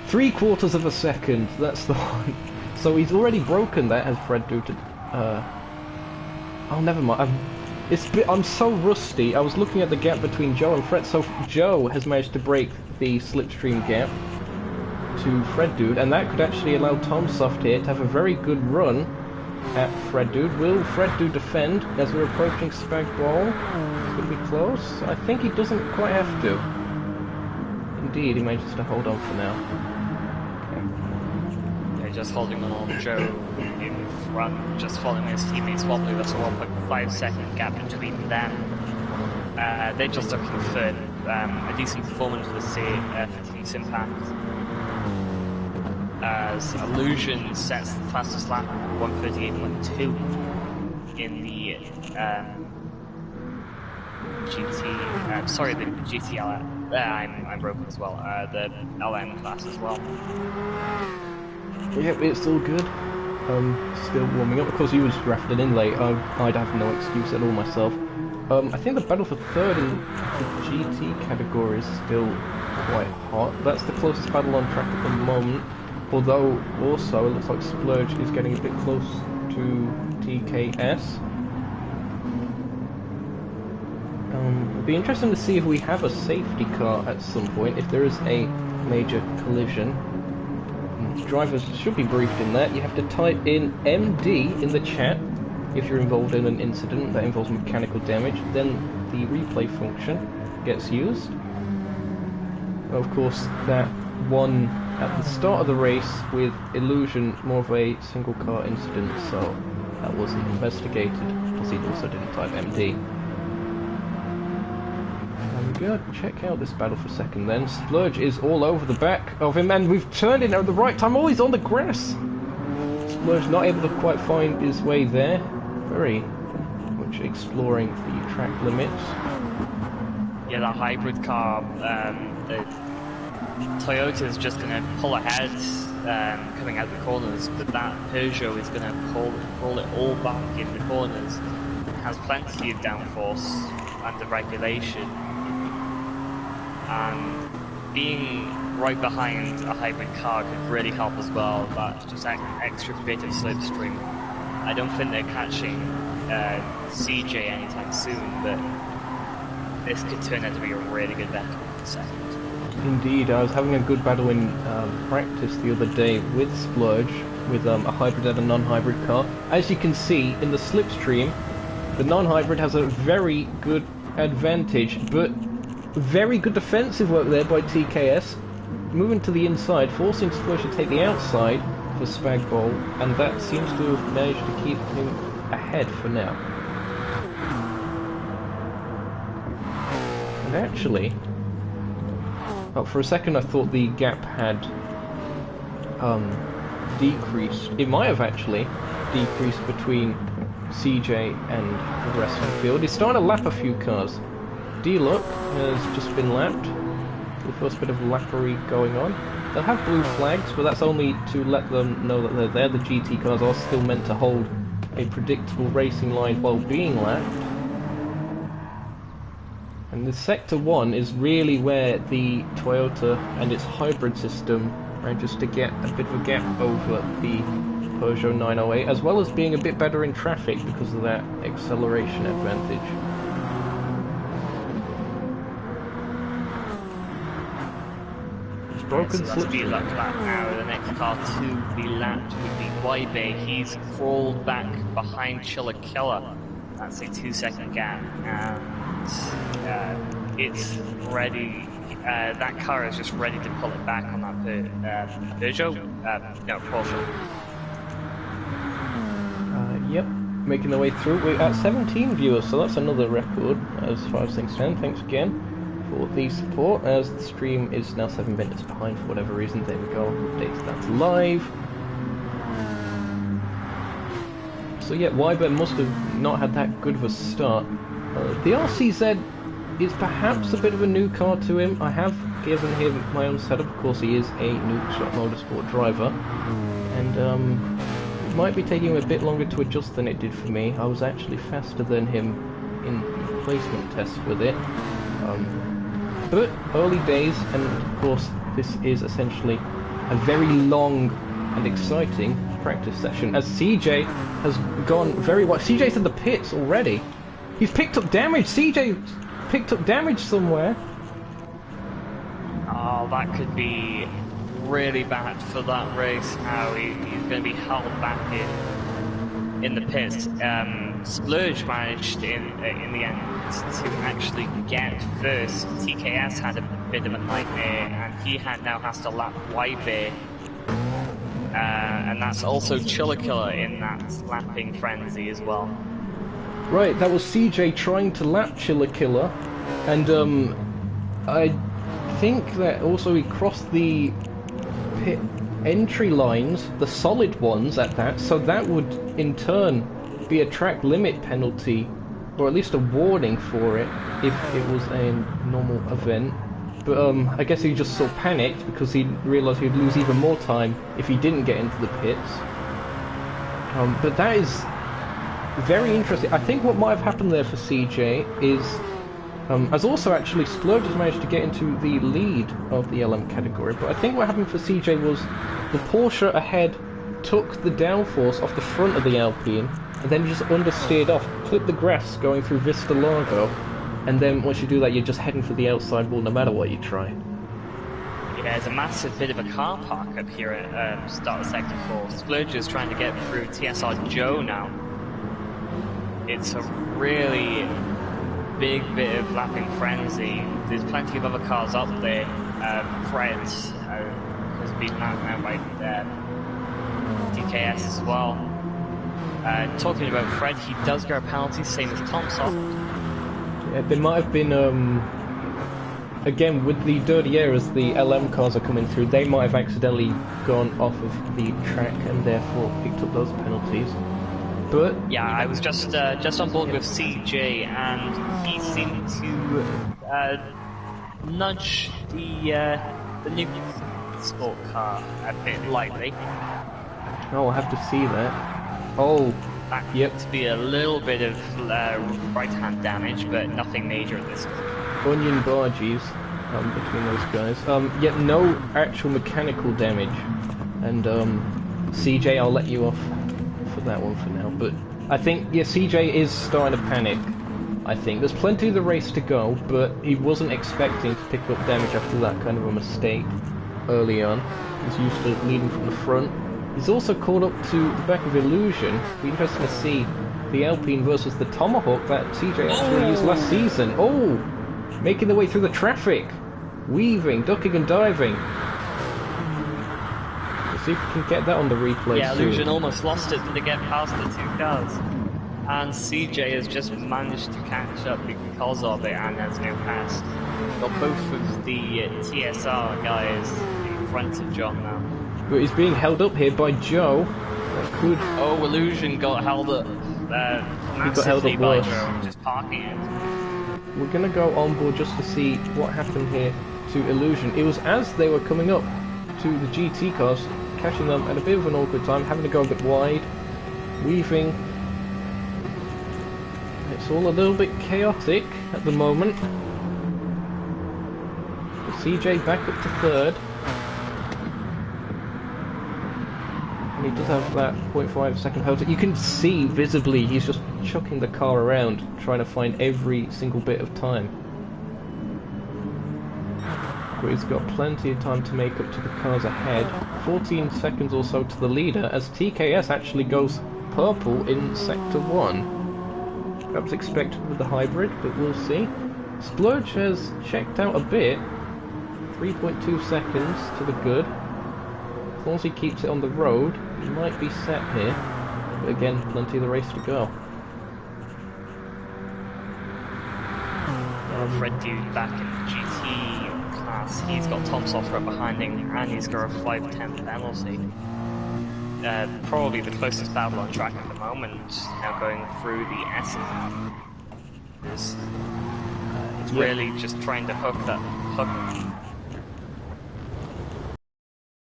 3/4 of a second. That's the one. So he's already broken that, as Fred Dude. Oh, never mind. I'm so rusty. I was looking at the gap between Joe and Fred. So Joe has managed to break the slipstream gap to Fred Dude, and that could actually allow TomSoft here to have a very good run at Fred Dude. Will Fred Dude defend as we're approaching Spag Ball? It's going to be close. I think he doesn't quite have to. Indeed, he manages to hold on for now. Yeah, just holding on Joe in front, just following his teammates Wobbly. That's a 1.5 second gap between them. They're just looking for a decent performance for Team Simpact. As Illusion sets the fastest lap, 1:38.2 in the the GTL. I'm broken as well. The LM class as well. Yep, it's all good. Still warming up. Of course, he was drafted in late. I'd have no excuse at all myself. I think the battle for third in the GT category is still quite hot. That's the closest battle on track at the moment. Although, also, it looks like Splurge is getting a bit close to TKS. It'll be interesting to see if we have a safety car at some point, if there is a major collision. Drivers should be briefed in that. You have to type in MD in the chat if you're involved in an incident that involves mechanical damage. Then the replay function gets used. Of course, that one at the start of the race with Illusion, more of a single car incident, so that wasn't investigated, because he also didn't type MD. go check out this battle for a second then. Splurge is all over the back of him, and we've turned in at the right time. Oh, he's on the grass! Splurge not able to quite find his way there. Very much exploring the track limits. Yeah, that hybrid car, the Toyota's just going to pull ahead coming out the corners, but that Peugeot is going to pull it all back in the corners. It has plenty of downforce under regulation, and being right behind a hybrid car could really help as well. That's just extra creative slipstream. I don't think they're catching CJ anytime soon, but this could turn out to be a really good battle in a second. Indeed, I was having a good battle in practice the other day with Splurge, with a hybrid and a non-hybrid car. As you can see, in the slipstream, the non-hybrid has a very good advantage, but very good defensive work there by TKS, moving to the inside, forcing Splurge to take the outside for Spagball, and that seems to have managed to keep him ahead for now. And actually, for a second I thought the gap had decreased. It might have actually decreased between CJ and the rest of the field. He's starting to lap a few cars. D-Luck has just been lapped. The first bit of lappery going on. They'll have blue flags, but that's only to let them know that they're there. The GT cars are still meant to hold a predictable racing line while being lapped. And the Sector 1 is really where the Toyota and its hybrid system manages to get a bit of a gap over the Peugeot 908, as well as being a bit better in traffic because of that acceleration advantage. It's broken slipstream. Lap now. The next car to be lapped would be Waibe. He's crawled back behind Chiller Killer. That's a 2-second gap, and it's ready. That car is just ready to pull it back on that Peugeot. No, Porsche. Yep, making their way through. We're at 17 viewers, so that's another record as far as things stand. Thanks again for the support, as the stream is now 7 minutes behind for whatever reason. There we go, updates that's live. So yeah, Wyburn must have not had that good of a start. The RCZ is perhaps a bit of a new car to him. I have given him my own setup. Of course, he is a Nukeshot Motorsport driver, and it might be taking him a bit longer to adjust than it did for me. I was actually faster than him in the placement test with it. But early days, and of course, this is essentially a very long and exciting practice session, as CJ has gone very well. CJ's in the pits already. He's picked up damage. CJ picked up damage somewhere. Oh, that could be really bad for that race now. He's going to be held back in the pits. Splurge managed in the end to actually get first. TKS had a bit of a nightmare, and he now has to lap Waibe. And that's also Chiller Killer in that lapping frenzy as well. Right, that was CJ trying to lap Chiller Killer, and I think that also he crossed the pit entry lines, the solid ones at that, so that would in turn be a track limit penalty, or at least a warning for it if it was a normal event. But I guess he just sort of panicked because he realised he'd lose even more time if he didn't get into the pits. But that is very interesting. I think what might have happened there for CJ is, as also actually Splurge has managed to get into the lead of the LM category, but I think what happened for CJ was the Porsche ahead took the downforce off the front of the Alpine, and then just understeered off, clipped the grass going through Vista Largo, and then once you do that, you're just heading for the outside wall no matter what you try. Yeah, there's a massive bit of a car park up here at start of Sector 4. Splurge is trying to get through TSR Joe now. It's a really big bit of lapping frenzy. There's plenty of other cars up there. Fred has been lapped now by DKS as well. Talking about Fred, he does get a penalty, same as Thompson. Yeah, there might have been again, with the dirty air as the LM cars are coming through, they might have accidentally gone off of the track and therefore picked up those penalties. But yeah, I was just on board with CJ, and he seemed to nudge the Nukeshot car a bit lightly. oh, I'll have to see that. Oh, That yep. to be a little bit of right-hand damage, but nothing major at this point. Onion barges between those guys. Yet no actual mechanical damage. And CJ, I'll let you off for that one for now. But I think, yeah, CJ is starting to panic. I think there's plenty of the race to go, but he wasn't expecting to pick up damage after that kind of a mistake early on. He's used to leading from the front. He's also caught up to the back of Illusion. It'll be interesting to see the Alpine versus the Tomahawk that CJ actually used last season. Oh! Making their way through the traffic! Weaving, ducking and diving. Let's see if we can get that on the replay Yeah, soon. Illusion almost lost it to get past the two cars. And CJ has just managed to catch up because of it and has now passed. Got both of the TSR guys in front of John now. But he's being held up here by Joe. That could... Oh, Illusion got held up massively by worse. Joe, just parking it. We're gonna go on board just to see what happened here to Illusion. It was as they were coming up to the GT cars, catching them at a bit of an awkward time, having to go a bit wide, weaving. It's all a little bit chaotic at the moment. CJ back up to third. And he does have that 0.5 second penalty. You can see visibly he's just chucking the car around, trying to find every single bit of time. But he's got plenty of time to make up to the cars ahead. 14 seconds or so to the leader, as TKS actually goes purple in Sector 1. Perhaps expected with the hybrid, but we'll see. Splurge has checked out a bit. 3.2 seconds to the good. As long as he keeps it on the road, he might be set here. But again, plenty of the race to go. Fred Dude back in the GT class. He's got Tom Software behind him, and he's got a 5/10 penalty. Probably the closest battle on track at the moment. Now going through the S's. It's really just trying to hook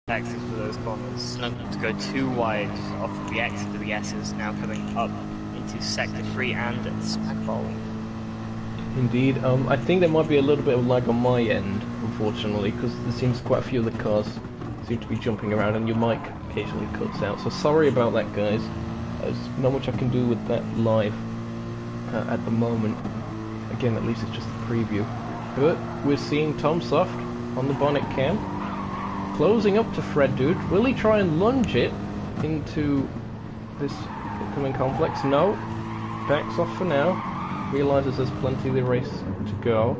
exit for those corners. Not to go too wide off of the exit to the S's. Now coming up into Sector 3 and smack bowling. Indeed. I think there might be a little bit of lag on my end, unfortunately, because there seems quite a few of the cars seem to be jumping around and your mic occasionally cuts out. So sorry about that, guys. There's not much I can do with that live at the moment. Again, at least it's just a preview. But we're seeing Tom Soft on the bonnet cam, closing up to Fred Dude. Will he try and lunge it into this incoming complex? No. Backs off for now. Realises there's plenty of the race to go.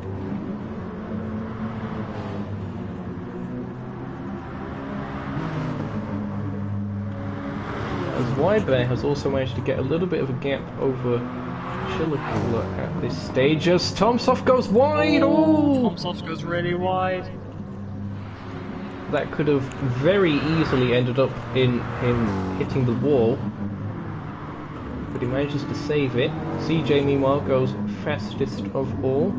As Wybear has also managed to get a little bit of a gap over Chillicooler at this stage as Tomsoft goes wide! Oh! Tomsoft goes really wide. That could have very easily ended up in him hitting the wall. But he manages to save it. CJ meanwhile goes fastest of all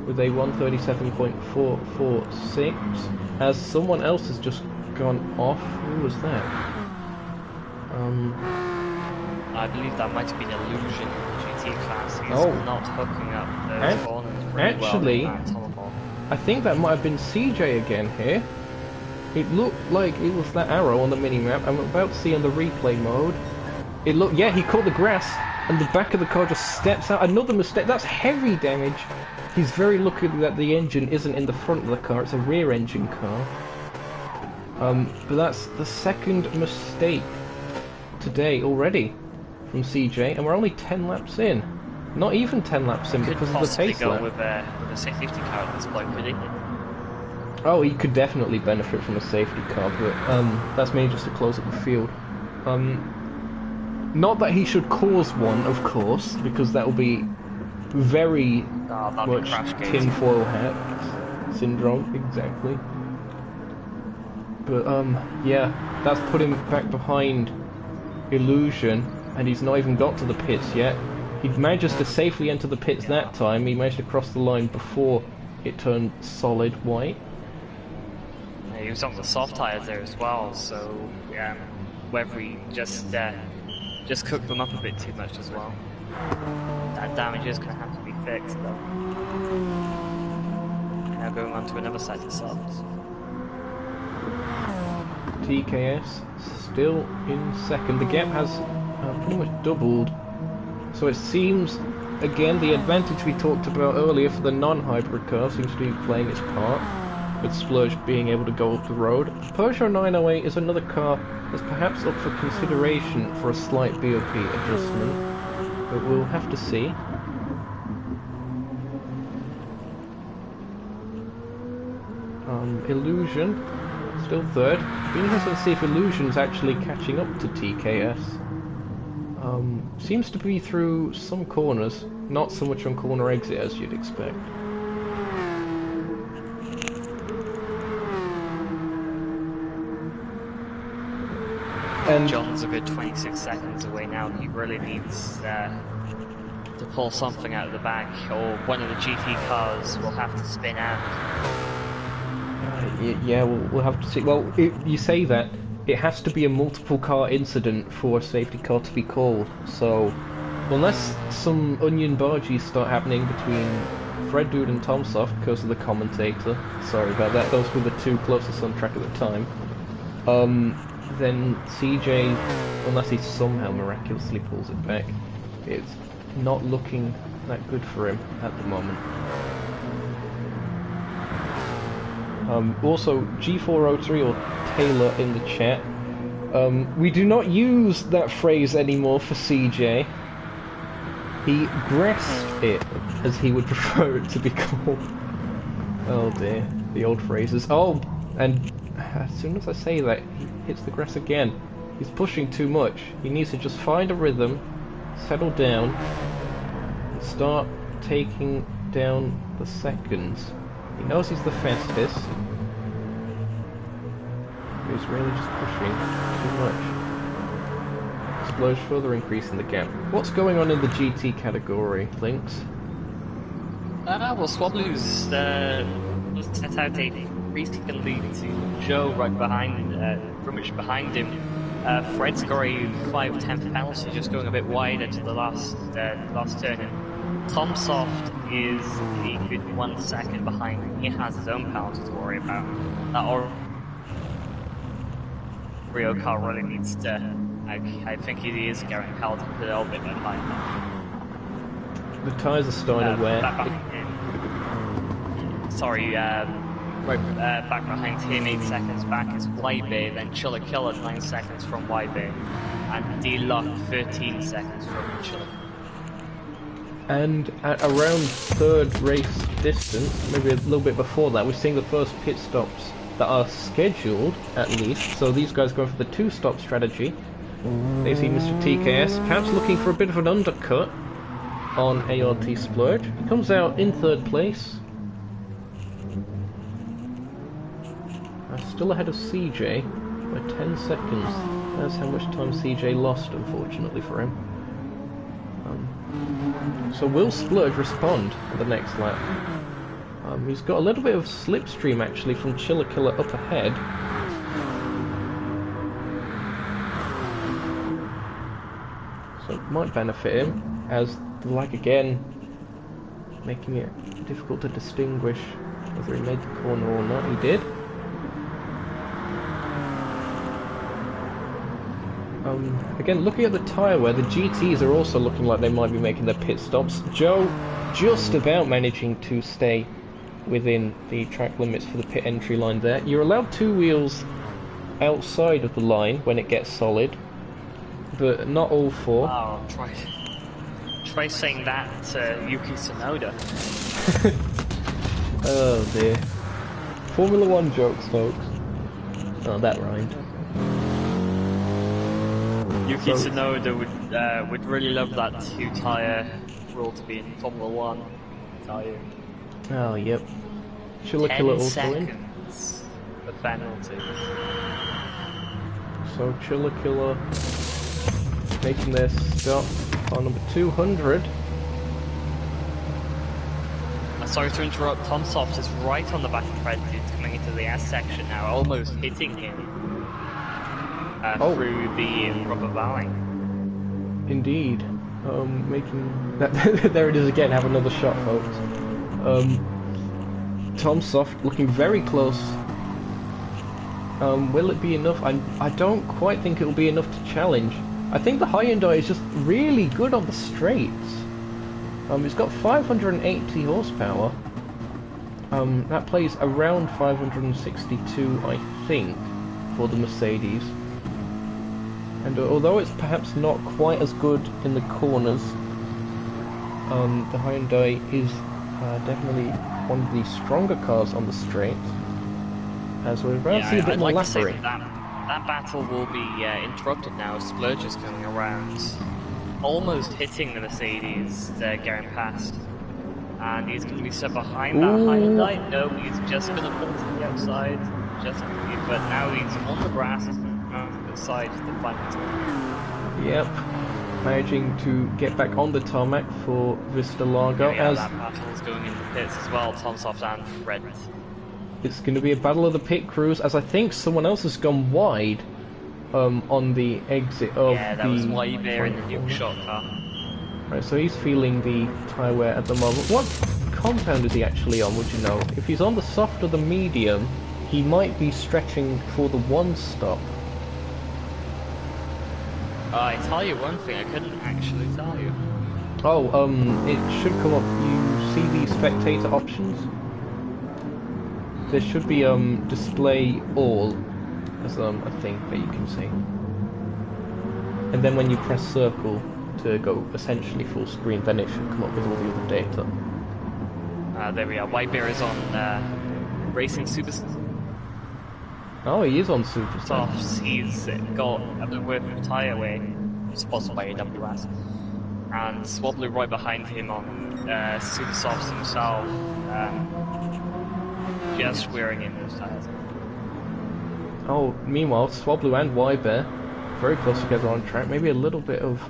with a 1:37.446 as someone else has just gone off. Who was that? I believe that might have been Illusion GT class. He's not hooking up those corners really actually, well with that Tomahawk. I think that might have been CJ again here. It looked like it was that arrow on the mini-map. I'm about to see on the replay mode. It looked, yeah, he caught the grass, and the back of the car just steps out. Another mistake. That's heavy damage. He's very lucky that the engine isn't in the front of the car. It's a rear engine car. But that's the second mistake today already from CJ, and we're only 10 laps in. Not even 10 laps in because of the pace go lap. with a safety car at this point, could he? Oh, he could definitely benefit from a safety car, but that's mainly just to close up the field. Not that he should cause one, of course, because that will be very much tinfoil hat. syndrome, exactly. But yeah, that's put him back behind Illusion, and he's not even got to the pits yet. He manages to safely enter the pits that time. He managed to cross the line before it turned solid white. He was on the soft tires there as well, so whether he just cooked them up a bit too much as well. That damage is going to have to be fixed though. Now going on to another set of subs. TKS still in second. The gap has pretty much doubled. So it seems, again, the advantage we talked about earlier for the non-hybrid car seems to be playing its part, with Splurge being able to go up the road. Peugeot 908 is another car that's perhaps up for consideration for a slight BOP adjustment, but we'll have to see. Illusion, still third. It'll be interesting to see if Illusion's actually catching up to TKS. Seems to be through some corners, not so much on corner exit as you'd expect. And John's a good 26 seconds away now. He really needs to pull something out of the back, or one of the GT cars will have to spin out. Yeah, we'll have to see. Well, you say that. It has to be a multiple car incident for a safety car to be called, so unless some onion barges start happening between Fred Dude and Tomsoft because of the commentator, sorry about that, those were the two closest on track at the time, then CJ, unless he somehow miraculously pulls it back, it's not looking that good for him at the moment. Also, G403 or Taylor in the chat. We do not use that phrase anymore for CJ. He grasped it, as he would prefer it to be called. Oh dear, the old phrases. Oh, and as soon as I say that, he hits the grass again. He's pushing too much. He needs to just find a rhythm, settle down, and start taking down the seconds. He knows he's the fastest. But he's really just pushing too much. Splurge further increasing the gap. What's going on in the GT category, Lynx? Well, Swablu's set out a 3-second lead to Joe right behind, pretty much behind him. Fred's got a 5/10 penalty, just going a bit wide into the last turn. Tomsoft is a good 1 second behind him. He has his own penalty to worry about. That Rio car really needs to. I think he is getting held a little bit behind. The tyres are starting to wear. Sorry, back behind him, 8 seconds back is YB, then Chiller Killer 9 seconds from YB, and D-Luck 13 seconds from Chiller. And at around third race distance, maybe a little bit before that, we're seeing the first pit stops that are scheduled, at least. So these guys going for the 2-stop strategy. They see Mr. TKS, perhaps looking for a bit of an undercut on ART Splurge. He comes out in third place. Still ahead of CJ by 10 seconds. That's how much time CJ lost, unfortunately for him. So will Splurge respond at the next lap? He's got a little bit of slipstream actually from Chiller Killer up ahead. So it might benefit him, as the lag again making it difficult to distinguish whether he made the corner or not. He did. Again, looking at the tyre wear, the GTs are also looking like they might be making their pit stops. Joe just about managing to stay within the track limits for the pit entry line there. You're allowed 2 wheels outside of the line when it gets solid, but not all 4. Oh, try saying that to Yuki Tsunoda. Oh dear. Formula 1 jokes, folks. Oh, that rhymed. Yuki Tsunoda would really love that 2-tyre rule to be in Formula 1 tyre. Oh, yep. Chillakilla 10 also in. seconds for penalties. So Chillakilla making their stop on number 200. Sorry to interrupt, Tom Soft is right on the back of Fred Dudes coming into the S section now, almost hitting him through the rubber valley. Indeed. Making that there it is again, have another shot, folks. Tom Soft looking very close. Will it be enough? I don't quite think it will be enough to challenge. I think the Hyundai is just really good on the straights. It's got 580 horsepower. That plays around 562, I think, for the Mercedes. And although it's perhaps not quite as good in the corners, the Hyundai is definitely one of the stronger cars on the straight. As we're about to see a bit more lappering. That battle will be interrupted now as Splurge is coming around, almost hitting the Mercedes getting past. And he's going to be set behind that Hyundai. No, he's just going to pull to the outside. But now he's on the grass on the side of the front. Yep. Managing to get back on the tarmac for Vista Largo. Yeah, that battle is going into pits as well, Tom Soft and Fred. It's going to be a battle of the pit crews, as I think someone else has gone wide on the exit of yeah, that was wide there in the Nukeshot car. Right, so he's feeling the tyre wear at the moment. What compound is he actually on, would you know? If he's on the soft or the medium, he might be stretching for the one stop. I tell you one thing, I couldn't actually tell you. Oh, it should come up. You see the spectator options? There should be display all as a thing that you can see. And then when you press circle to go essentially full screen, then it should come up with all the other data. There we are. Whitebear is on Racing Superstar. Oh, he is on Superstar. He's got a bit worth of tyre wear, sponsored by AWS. And Swobblu right behind him on Supersofts himself, just wearing in those tyres. Oh, meanwhile, Swobblu and Whitebear very close together on track. Maybe a little bit of...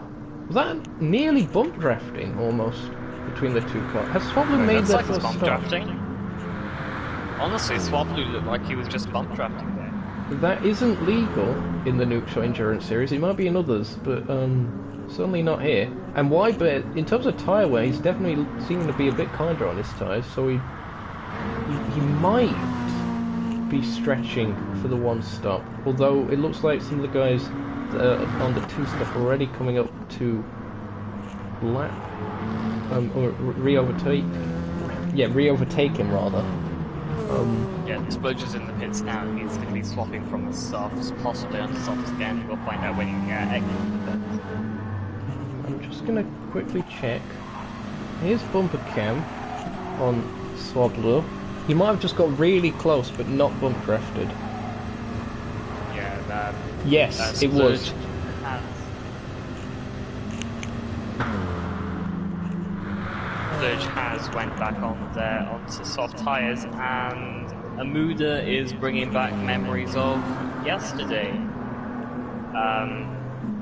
Was that nearly bump drafting, almost, between the two cars? Has Swobblu made their first bump stop? drafting. Honestly, Swobblu looked like he was just bump drafting there. That isn't legal in the Nukeshot Endurance Series. It might be in others, but certainly not here. And Whitebear, in terms of tyre wear, he's definitely seeming to be a bit kinder on his tyres, so he might be stretching for the one stop. Although it looks like some of the guys that are on the two stop are already coming up to lap or re-overtake. Yeah, re-overtake him rather. Yeah, Splurge is in the pits now. He's going to be swapping from the softs, possibly onto softs again. We'll find out when he exits the pits. I'm just going to quickly check. Here's bumper cam on Swobblu. He might have just got really close, but not bump drafted. Yeah, that. Yes, it was. Splurge has went back onto soft tyres, and Amuda is bringing back memories of yesterday,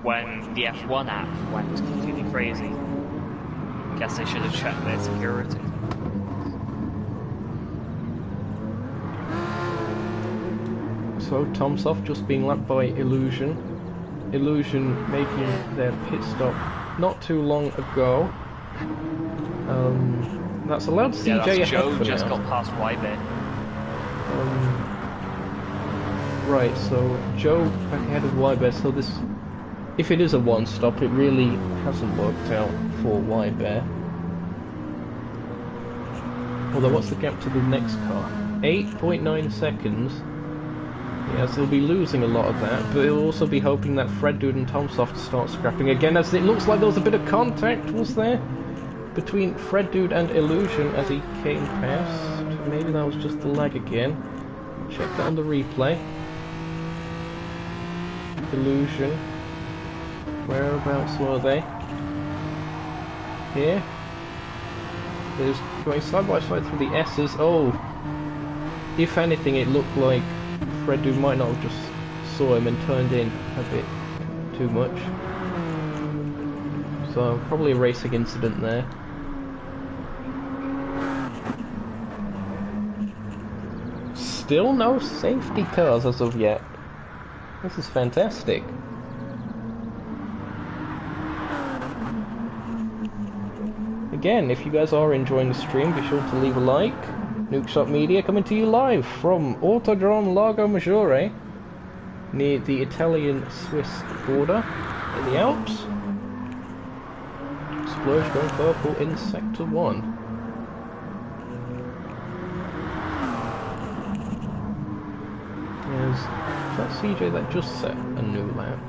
when the F1 app went completely crazy. Guess they should have checked their security. So Tom Soft just being lapped by Illusion. Illusion making their pit stop not too long ago. That's allowed CJ ahead Joe for just now. got past Whitebear. Right, so Joe back ahead of Whitebear, so this, if it is a one stop, it really hasn't worked out for Whitebear. Although what's the gap to the next car? 8.9 seconds. Yes, he'll be losing a lot of that, but he'll also be hoping that Fred Dude and Tom Soft start scrapping again, as it looks like there was a bit of contact, was there? Between Fred Dude and Illusion as he came past. Maybe that was just the lag again. Check that on the replay. Illusion. Whereabouts were they? Here. There's going side by side through the S's. Oh, if anything, it looked like Fred Dude might not have just saw him and turned in a bit too much. So probably a racing incident there. Still no safety cars as of yet. This is fantastic. Again, if you guys are enjoying the stream, be sure to leave a like. Nukeshot Media coming to you live from Autodrome Lago Maggiore, near the Italian-Swiss border in the Alps. Splurge going purple in Sector 1. There's that CJ that just set a new lap.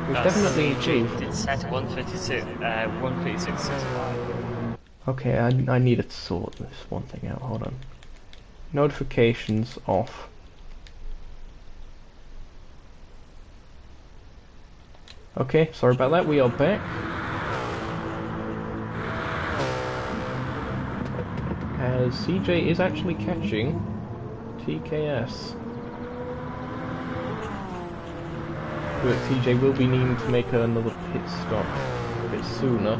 We've definitely achieved. It's set 1:36.65. Okay, I needed to sort this one thing out. Hold on. Notifications off. Okay, sorry about that. We are back. As CJ is actually catching TKS. But TJ will be needing to make another pit stop a bit sooner.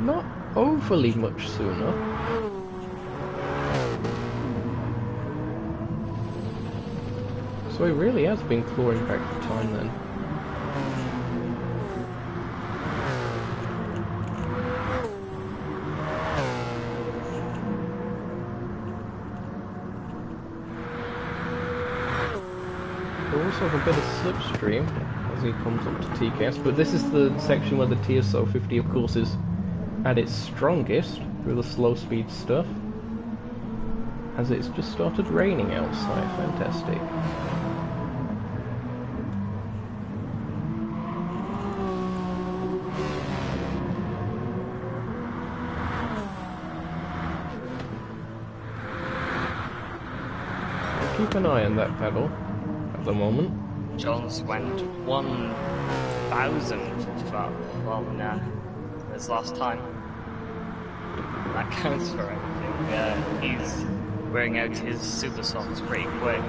Not overly much sooner. So he really has been clawing back the time then. We also have a bit of slipstream as he comes up to TKS, but this is the section where the TSO 50 of course is at its strongest through the slow speed stuff, as it's just started raining outside. Fantastic. Keep an eye on that pedal at the moment. Jones went 1,000th up on his last time. That counts for everything. He's wearing out his super softs pretty quick.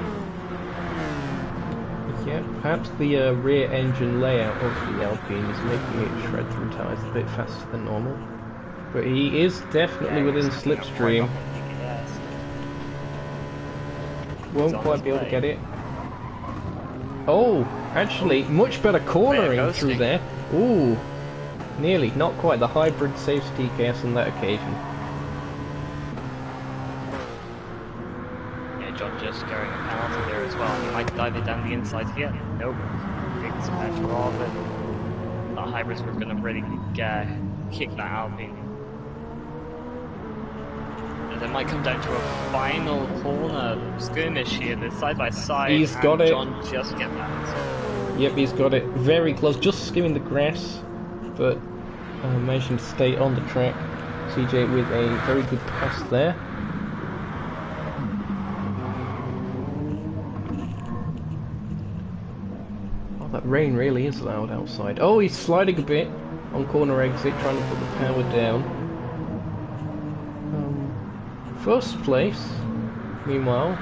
Yeah, perhaps the rear engine layout of the Alpine is making it shred through tyres a bit faster than normal. But he is definitely within slipstream. Won't quite be able to get it. Oh, actually, much better cornering through there. Ooh, nearly, not quite. The hybrid saves TKS on that occasion. Yeah, John just scoring a penalty there as well. He might dive it down the inside here. Nope. It's better off it. The hybrids were going to really kick that Alpine. They might come down to a final corner skirmish here. They're side by side. He's got it. John just get that. Yep, he's got it. Very close, just skimming the grass, but managing to stay on the track. CJ with a very good pass there. Oh, that rain really is loud outside. Oh, he's sliding a bit on corner exit, trying to put the power down. First place, meanwhile,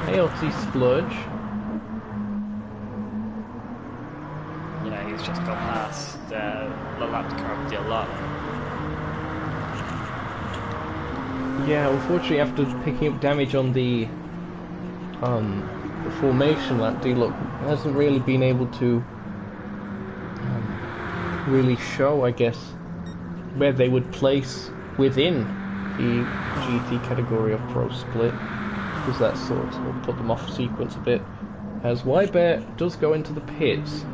ALT Splurge. Yeah, he's just got past the lap to curb deal up. Yeah, unfortunately after picking up damage on the formation lap, D-Lock hasn't really been able to really show, I guess, where they would place within the GT category of Pro Split, because that sort of put them off sequence a bit. As Bear does go into the pits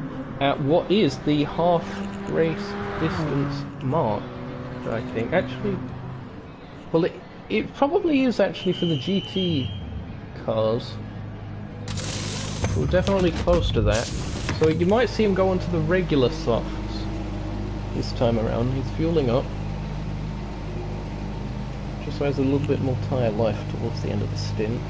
at what is the half race distance mark, I think. Actually, well, it probably is actually for the GT cars. We're definitely close to that. So you might see him go onto the regular softs this time around. He's fueling up. Just so he has a little bit more tyre life towards the end of the stint.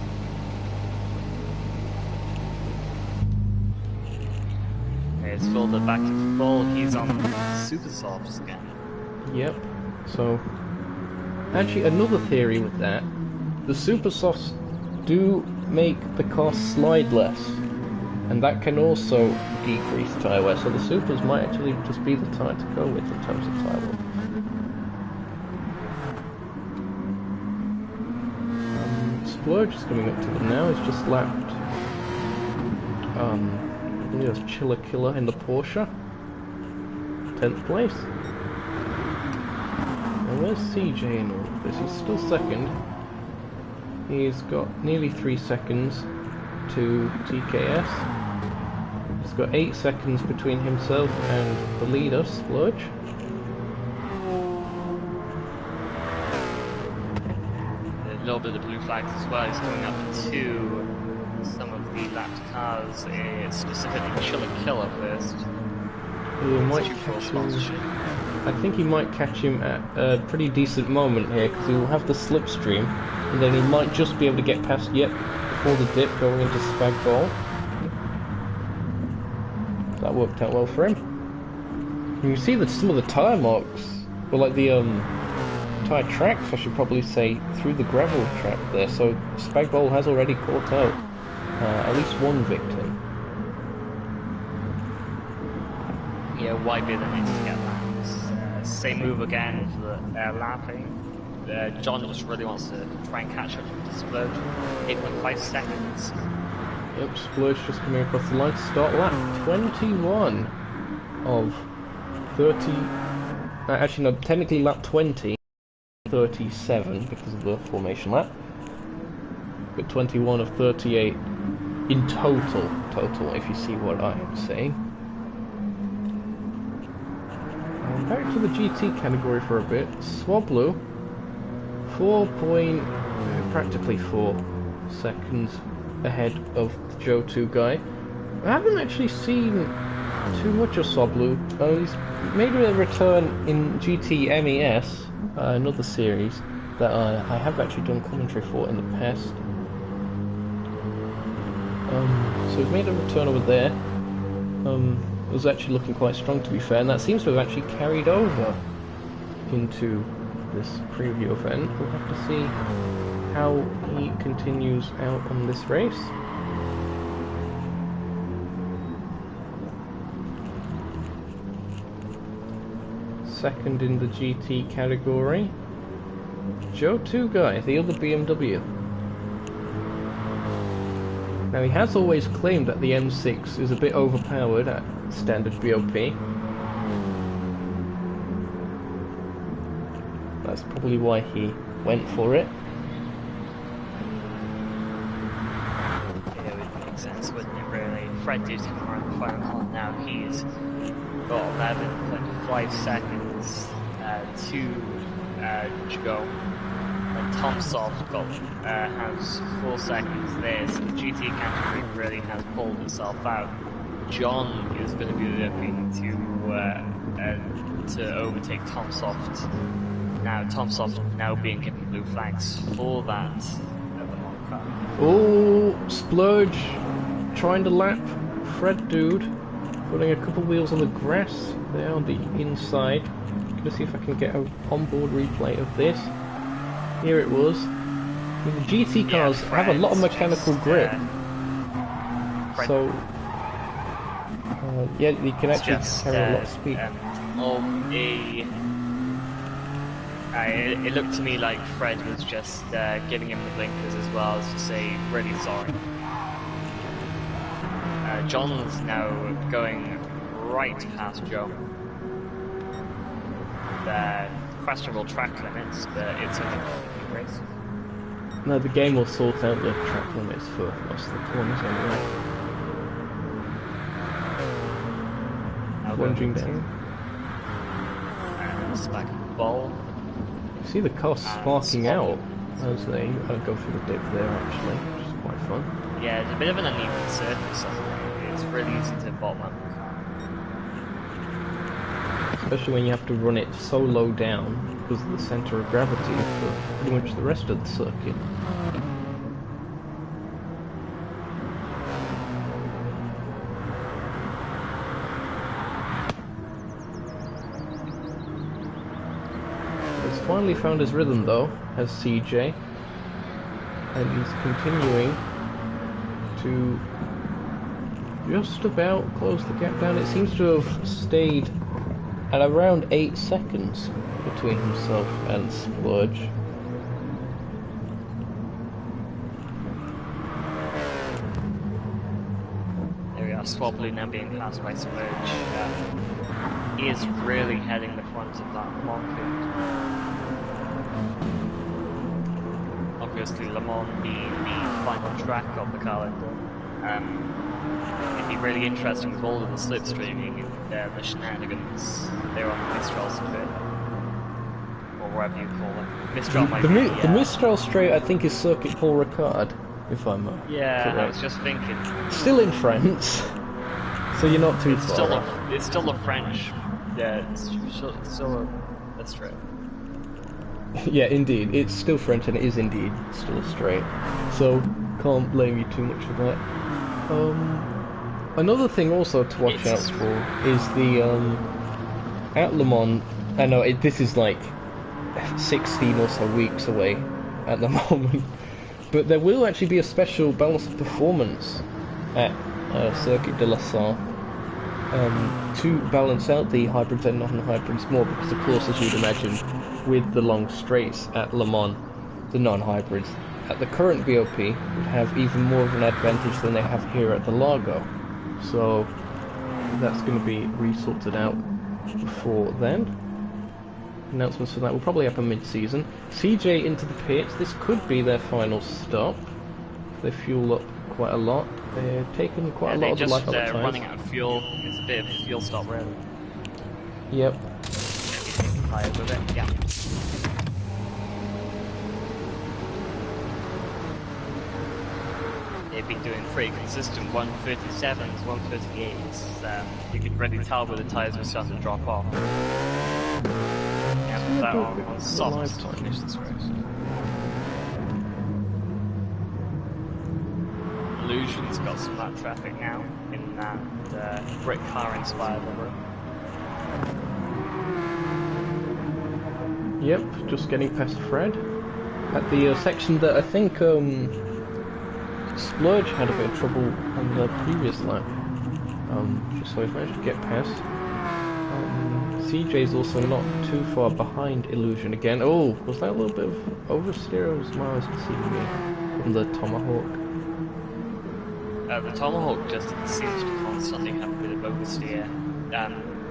It's filled it back to full. He's on super softs again. Yep. So Actually, another theory with that, the Super Softs do make the car slide less, and that can also decrease tyre wear, so the Supers might actually just be the tyre to go with in terms of tyre wear. Splurge is coming up to them now. He's just lapped I believe it was Chiller Killer in the Porsche, 10th place. Now where's CJ in all of this? He's still second. He's got nearly 3 seconds to TKS. He's got 8 seconds between himself and the leader, Splurge. A little bit of blue flags as well. He's coming up to some of the lapped cars, specifically Chiller Killer first. He might catch him. I think he might catch him at a pretty decent moment here, because he will have the slipstream, and then he might just be able to get past yet before the dip going into Spag Ball. That worked out well for him. And you see that some of the tyre marks, or like the tyre tracks, I should probably say, through the gravel track there, so Spag Ball has already caught out at least one victim. Yeah, wide bit than needs to get laps. Same move again for the lapping. John just really wants to try and catch up to Splurge. 8.5 seconds. Yep, Splurge just coming across the line to start lap 21 of 30. Actually, no, technically lap 20, 37 because of the formation lap. But 21 of 38 in total, if you see what I am saying. Back to the GT category for a bit. Swablu, practically 4 seconds ahead of the Joe 2 guy. I haven't actually seen too much of Swablu. He's made a return in GT NES, another series that I have actually done commentary for in the past. So he's made a return over there. It was actually looking quite strong, to be fair, and that seems to have actually carried over into this preview event. We'll have to see how he continues out on this race. Second in the GT category, Joe 2 guy, the other BMW. Now he has always claimed that the M6 is a bit overpowered at standard BOP. That's probably why he went for it. Yeah, it would make sense, wouldn't it, really? Fred Dude's coming around the final corner now. He's got 11.5 seconds to go. And Tom Soft has 4 seconds there, so the GT category really has pulled itself out. John is going to be looking to overtake Tom Soft. Now Tom Soft now being given blue flags for that at the long car. Oh, Splurge trying to lap Fred Dude, putting a couple wheels on the grass there on the inside. Gonna see if I can get an onboard replay of this. Here it was. I mean, the GT cars have a lot of mechanical grip, so yeah, you can actually carry a lot of speed. It looked to me like Fred was just giving him the blinkers as well as to say, really sorry. John's now going right past Joe. The questionable track limits, but it's only a race. No, the game will sort out the track limits for most of the corners anyway. Plunging down. And Spag Ball. You see the car sparking out as they go through the dip there, actually, which is quite fun. Yeah, it's a bit of an uneven surface. It's really easy to bottom up. Especially when you have to run it so low down because of the centre of gravity for pretty much the rest of the circuit. His final finally found his rhythm though, has CJ, and he's continuing to just about close the gap down. It seems to have stayed at around 8 seconds between himself and Splurge. There we are, Swobbly now being passed by Splurge. He is really heading the front of that market. Obviously, Le Mans being the final track of the calendar. It'd be really interesting with all of the slipstreaming and the shenanigans there on the Mistral Straight, or whatever you call it. Mistral might be, the Mistral Straight, I think, is Circuit Paul Ricard, if I'm yeah, correct. I was just thinking. Still in France, so you're not too far. It's still a French. Yeah, it's still a straight. Yeah, indeed. It's still French and it is indeed still a straight. So, can't blame you too much for that. Another thing also to watch out for is the, at Le Mans, I know this is like 16 or so weeks away at the moment, but there will actually be a special balance of performance at Circuit de la Sarre to balance out the hybrids and non-hybrids more, because of course, as you'd imagine, with the long straights at Le Mans, the non-hybrids at the current BOP would have even more of an advantage than they have here at the Largo. So that's going to be resorted out before then. Announcements for that will probably happen mid-season. CJ into the pits. This could be their final stop. They fuel up quite a lot. They're taking quite a lot of the life out of the tyres. Running out of fuel. It's a bit of a fuel stop, really. Yep. Tyres with it. Yeah. They've been doing pretty consistent 137s, 138s. You could really tell where the tyres were starting to drop off. Yeah, that on soft to finish this race. Illusion's got some of that traffic now in that brick car inspired livery. Yep, just getting past Fred at the section that I think Splurge had a bit of trouble on the previous lap, just so he's managed to get past. CJ's also not too far behind Illusion again. Oh, was that a little bit of oversteer, or was Miles deceiving me from the Tomahawk? The Tomahawk just seems to constantly have a bit of oversteer.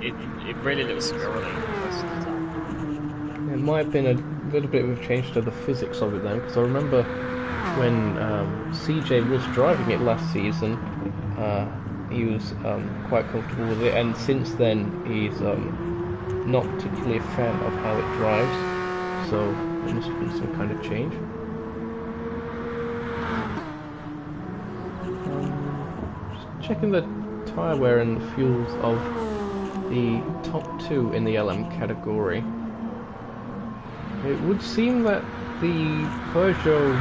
It really looks squirrely most of the time. It might have been a little bit of a change to the physics of it then, because I remember when CJ was driving it last season, he was quite comfortable with it, and since then he's not particularly a fan of how it drives, so there must have been some kind of change. Just checking the tyre wear and the fuels of the top two in the LM category. It would seem that the Peugeot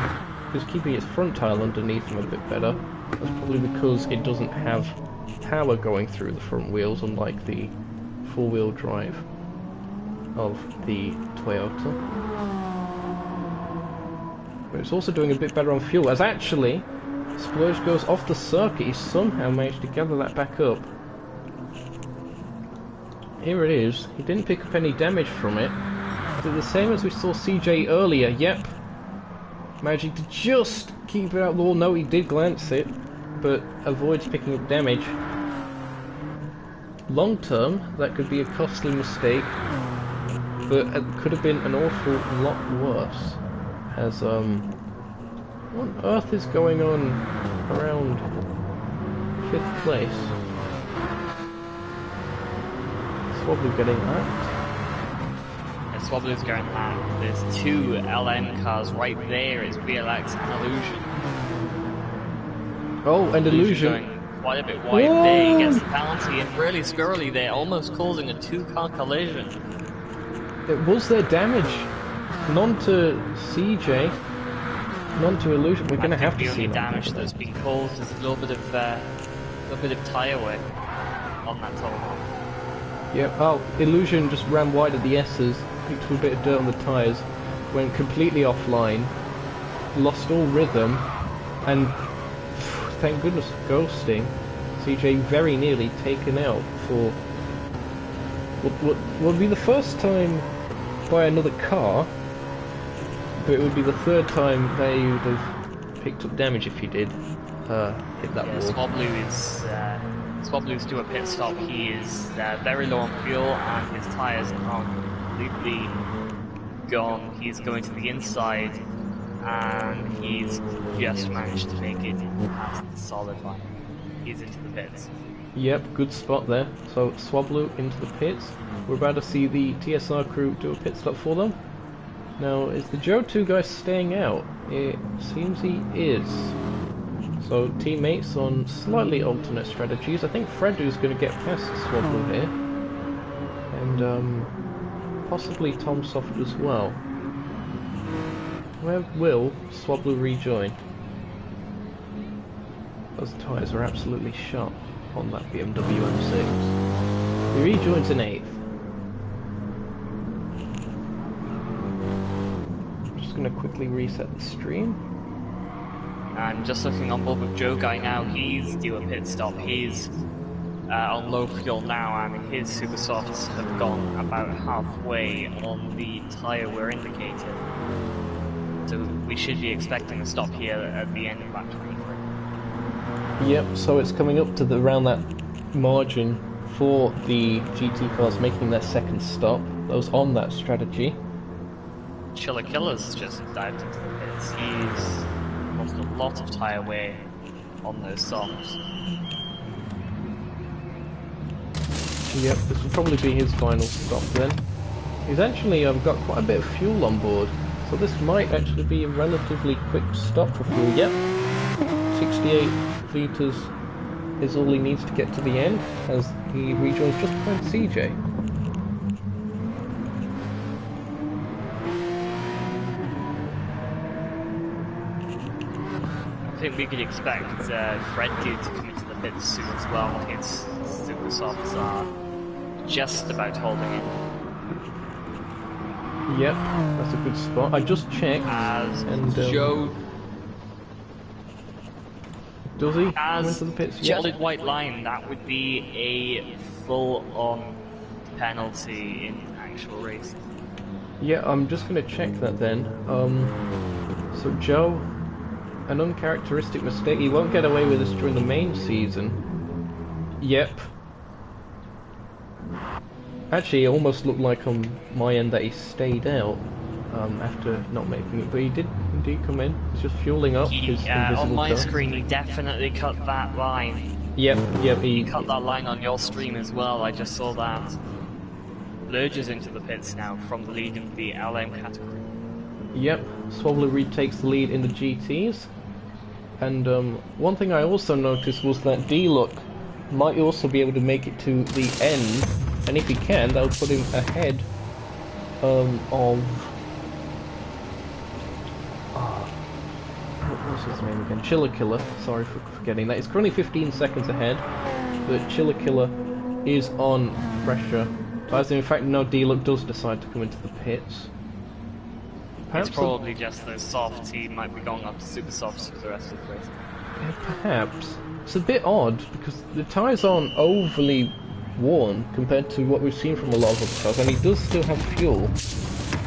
is keeping its front tyre underneath them a bit better. That's probably because it doesn't have power going through the front wheels, unlike the four-wheel drive of the Toyota. But it's also doing a bit better on fuel, as actually Splurge goes off the circuit. He somehow managed to gather that back up. Here it is. He didn't pick up any damage from it. Did the same as we saw CJ earlier. Yep. Managing to just keep it out of the wall. No, he did glance it, but avoids picking up damage. Long term, that could be a costly mistake, but it could have been an awful lot worse. As, what on earth is going on around 5th place? Swobbly getting that. Swobbly's going back. There's two LM cars right there. It's VLX and Illusion. Oh, and Illusion going quite a bit wide there. He gets the penalty, and really squirrely there, almost causing a two-car collision. It was their damage. None to CJ, none to Illusion. We're going to have to see the only that. damage that's been caused is a little bit of tyre wear on that Tomahawk. Yep. Oh, Illusion just ran wide at the S's picked up a bit of dirt on the tyres, went completely offline, lost all rhythm, and thank goodness ghosting. CJ very nearly taken out for what would be the first time by another car, but it would be the third time they would have picked up damage if he did hit that wall. Swablu's due a pit stop. He is very low on fuel and his tyres are completely gone. He's going to the inside and he's just managed to make it past the solid line. He's into the pits. Yep, good spot there. So Swablu into the pits. We're about to see the TSR crew do a pit stop for them. Now, is the Joe 2 guy staying out? It seems he is. So teammates on slightly alternate strategies. I think Fredu's going to get past Swablu here. And possibly Tom Soft as well. Where will Swablu rejoin? Those tyres are absolutely sharp on that BMW M6. He rejoins in 8th. Just going to quickly reset the stream. I'm just looking on board with Joe Guy now. He's due a pit stop. He's on low fuel now, and his super softs have gone about halfway on the tyre we're indicating. So we should be expecting a stop here at the end of lap 23. Yep, so it's coming up to around that margin for the GT cars making their second stop. Those on that strategy. Chiller Killer's just dived into the pits. He's lost a lot of tyre wear on those softs. Yep, this will probably be his final stop then. He's actually got quite a bit of fuel on board, so this might actually be a relatively quick stop for fuel. Yep, 68 litres is all he needs to get to the end, as he rejoins just behind CJ. I think we could expect Fredu to come into the pits soon as well. His super softs are just about holding in. Yep, that's a good spot. I just checked. And Joe... Does he come into the pits? Solid white line, that would be a full-on penalty in actual racing. Yeah, I'm just going to check that then. So Joe, an uncharacteristic mistake. He won't get away with this during the main season. Yep. Actually, it almost looked like on my end that he stayed out after not making it, but he did indeed come in. He's just fueling up his invisible on my car. screen, he definitely cut that line. Yep, he cut that line on your stream as well. I just saw that. Lurges into the pits now from the lead in the LM category. Yep, Swablu retakes the lead in the GTs. And one thing I also noticed was that D-Look might also be able to make it to the end, and if he can, that will put him ahead of... what's his name again? Chiller Killer, sorry for forgetting that. It's currently 15 seconds ahead, but Chiller Killer is on pressure. In fact, no, D-Look does decide to come into the pits. Perhaps it's probably just those softs. He might be going up to super softs for the rest of the race. Yeah, perhaps. It's a bit odd because the tyres aren't overly worn compared to what we've seen from a lot of other cars, and he does still have fuel.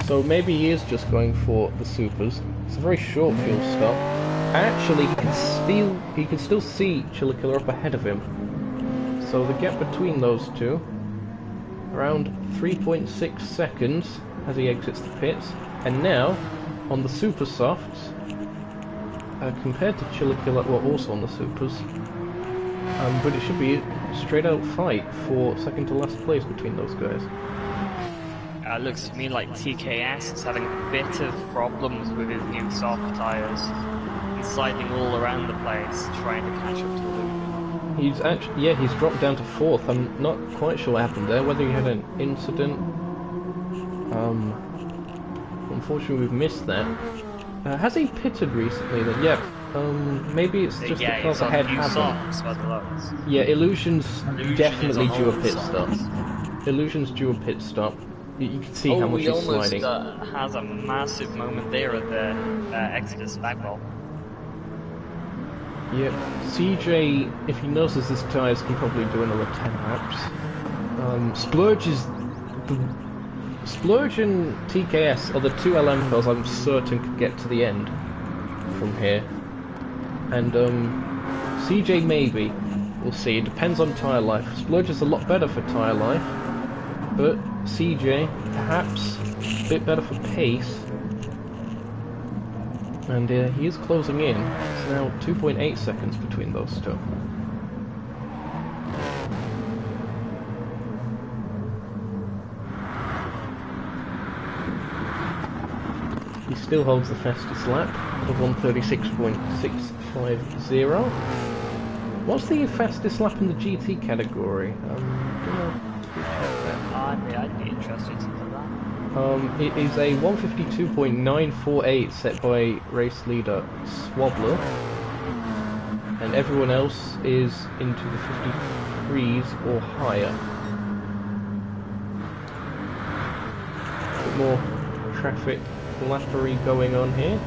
So maybe he is just going for the supers. It's a very short fuel stop. Actually, he can still see Chiller Killer up ahead of him. So the gap between those two, around 3.6 seconds as he exits the pits. And now, on the super softs, compared to Chiller Killer, well, also on the supers, but it should be a straight out fight for second to last place between those guys. Looks to me like TKS is having a bit of problems with his new soft tyres. He's sliding all around the place, trying to catch up to Luke. He's actually, yeah, he's dropped down to 4th. I'm not quite sure what happened there, whether he had an incident. Unfortunately, we've missed that. Has he pitted recently then? Yeah. Maybe it's just the cars ahead haven't. Yeah, Illusion's definitely due a pit stop. Illusion's due a pit stop. You can see how much he he's almost sliding. has a massive moment there at the Exodus backball. Yep, CJ, if he noses his tyres, can probably do another 10 laps. Splurge and TKS are the two LM cars I'm certain could get to the end from here. And CJ maybe. We'll see. It depends on tyre life. Splurge is a lot better for tyre life, but CJ perhaps a bit better for pace. And he is closing in. It's now 2.8 seconds between those two. He still holds the fastest lap of 1:36.650. What's the fastest lap in the GT category? I'd be interested to know that. It is a 1:52.948 set by race leader Swabbler, and everyone else is into the 53s or higher. A bit more traffic lappery going on here.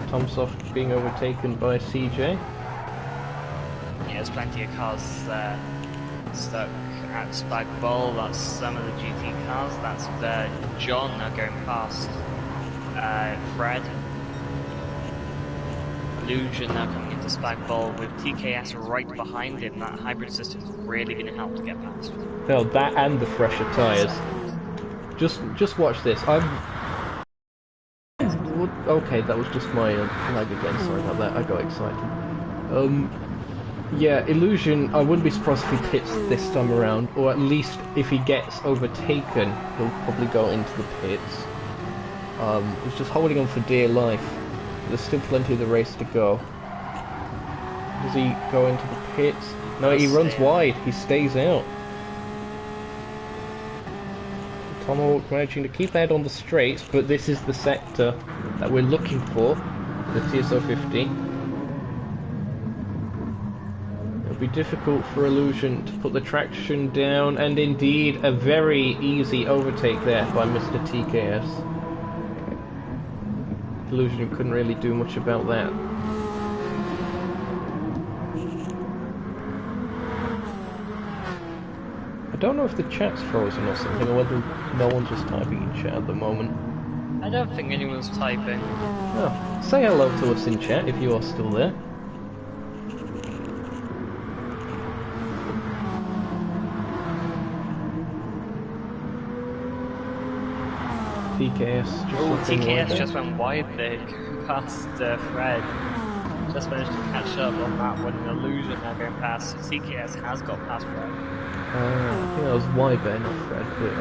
Tomsoft being overtaken by CJ. Yeah, there's plenty of cars stuck at Spag Bowl. That's some of the GT cars. That's John now going past Fred. Illusion now coming into Spag Bowl with TKS right behind him. That hybrid system is really going to help to get past. No, that and the fresher tyres. Just watch this. Okay, that was just my lag again. Sorry about that. I got excited. Yeah, Illusion, I wouldn't be surprised if he pits this time around, or at least if he gets overtaken, he'll probably go into the pits. He's just holding on for dear life. There's still plenty of the race to go. Does he go into the pits? No, he runs wide. He stays out. Tomahawk managing to keep ahead on the straights, but this is the sector that we're looking for, the TSO50. It'll be difficult for Illusion to put the traction down, and indeed a very easy overtake there by Mr. TKS. Illusion couldn't really do much about that. I don't know if the chat's frozen or something, or whether no one's just typing in chat at the moment. I don't think anyone's typing. Oh, say hello to us in chat if you are still there. TKS just went wide there, past Fred. Just managed to catch up on that one. Illusion now going past. TKS has got past Fred. I think that was wide there, not Fred, but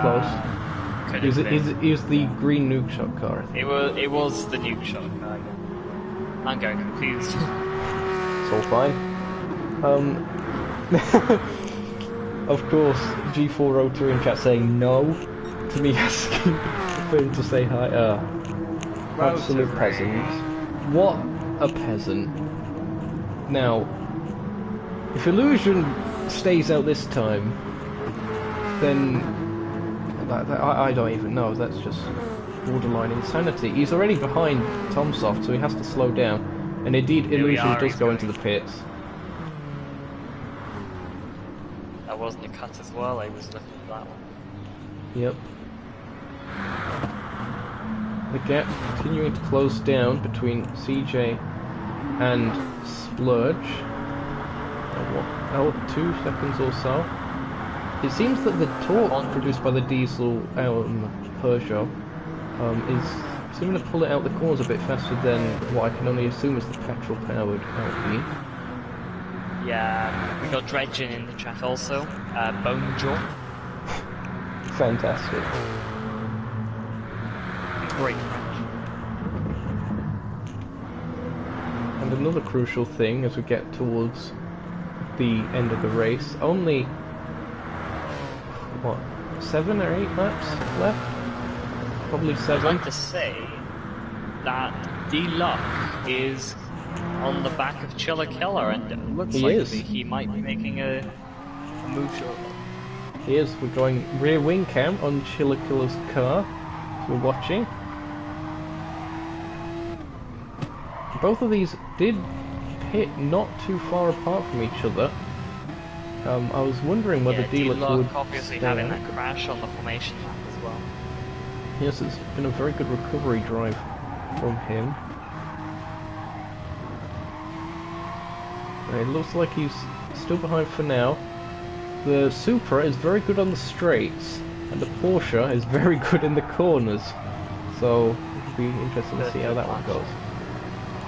close. It was the green Nukeshot car, I think. It was the Nukeshot car. I'm going confused. It's all fine. Of course, G4 Rotor in chat saying no to me asking for him to say hi. Absolute peasant. What a peasant. Now, if Illusion stays out this time, then I don't even know. That's just borderline insanity. He's already behind Tomsoft, so he has to slow down. And indeed, Illusion does go into the pits. That wasn't a cut as well. I was looking at that one. Yep. The gap continuing to close down between CJ and Splurge. Oh, 2 seconds or so. It seems that the torque produced by the diesel Peugeot is seeming to pull it out the corners a bit faster than what I can only assume is the petrol-powered Alpine. Yeah, we got Dredgen in the chat also. Bone Jaw. Fantastic. Great. And another crucial thing as we get towards the end of the race, only what, 7 or 8 laps left? Probably 7. I'd like to say that D-Luck is on the back of Chiller Killer, and it looks like he might be making a move shortly. Here's, we're going rear wing cam on Chiliculla's car. So we're watching. Both of these did pit not too far apart from each other. I was wondering whether D-Luck would obviously having that crash on the formation lap as well. Yes, it's been a very good recovery drive from him. It looks like he's still behind for now. The Supra is very good on the straights, and the Porsche is very good in the corners. So it'll be interesting to see how that one goes.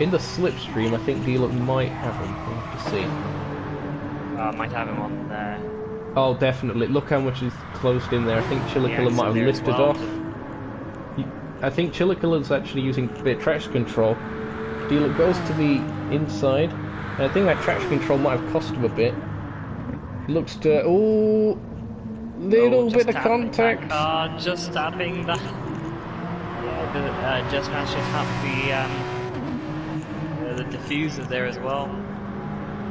In the slipstream, I think D-Luck might have him. We'll have to see. Might have him on there. Oh, definitely. Look how much is closed in there. I think Chiliculla might have lifted off. I think Chiliculla's actually using a bit of traction control. D-Luck goes to the inside, and I think that traction control might have cost him a bit. Looks to... oh, little bit of contact. Just tapping that. Just managed to tap the diffuser there as well.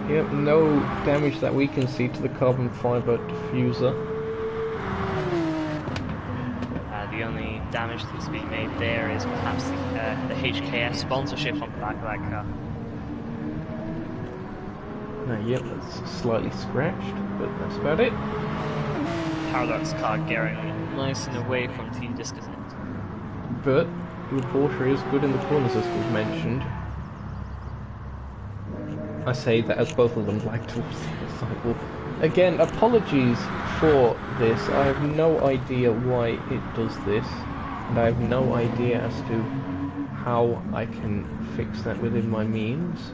Yep, no damage that we can see to the carbon fibre diffuser. The only damage that's being made there is perhaps the HKS sponsorship on the back of that car. Yep, that's slightly scratched, but that's about it. Paradox car getting nice and away from team disconnect. But the Porsche is good in the corners, as we've mentioned. I say that as both of them like towards the cycle. Again, apologies for this. I have no idea why it does this, and I have no idea as to how I can fix that within my means.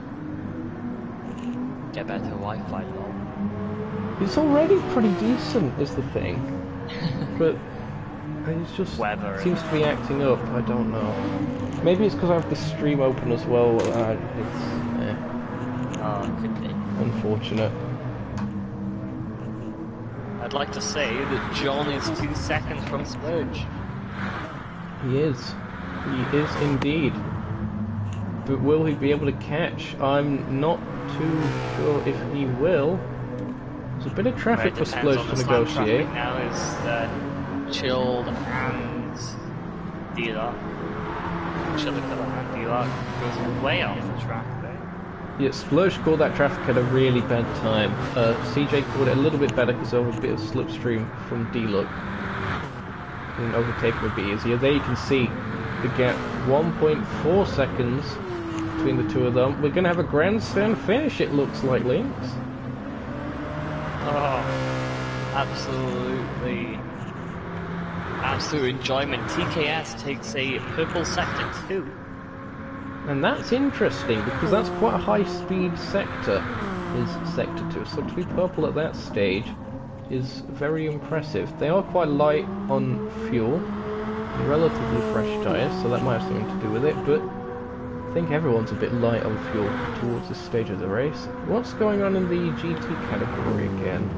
Get better Wi-Fi though. It's already pretty decent, is the thing. But it just seems to be acting up. I don't know. Maybe it's because I have the stream open as well. Could be. Unfortunate. I'd like to say that John is 2 seconds from Splurge. He is. He is indeed. But will he be able to catch? I'm not too sure if he will. There's a bit of traffic for Splurge to negotiate. Now is Chilled and D-Lock. Chiliculla and D-Lock goes way off the track there. Yeah, Splurge called that traffic at a really bad time. CJ called it a little bit better because there was a bit of slipstream from D-Luck. And overtaking would be easier. There you can see the gap, 1.4 seconds between the two of them. We're going to have a grandstand finish, it looks like, Lynx. Oh, absolutely. Absolute enjoyment. TKS takes a purple sector 2. And that's interesting, because that's quite a high-speed sector, is Sector 2. So to be purple at that stage is very impressive. They are quite light on fuel, relatively fresh tyres, so that might have something to do with it, but I think everyone's a bit light on fuel towards this stage of the race. What's going on in the GT category again?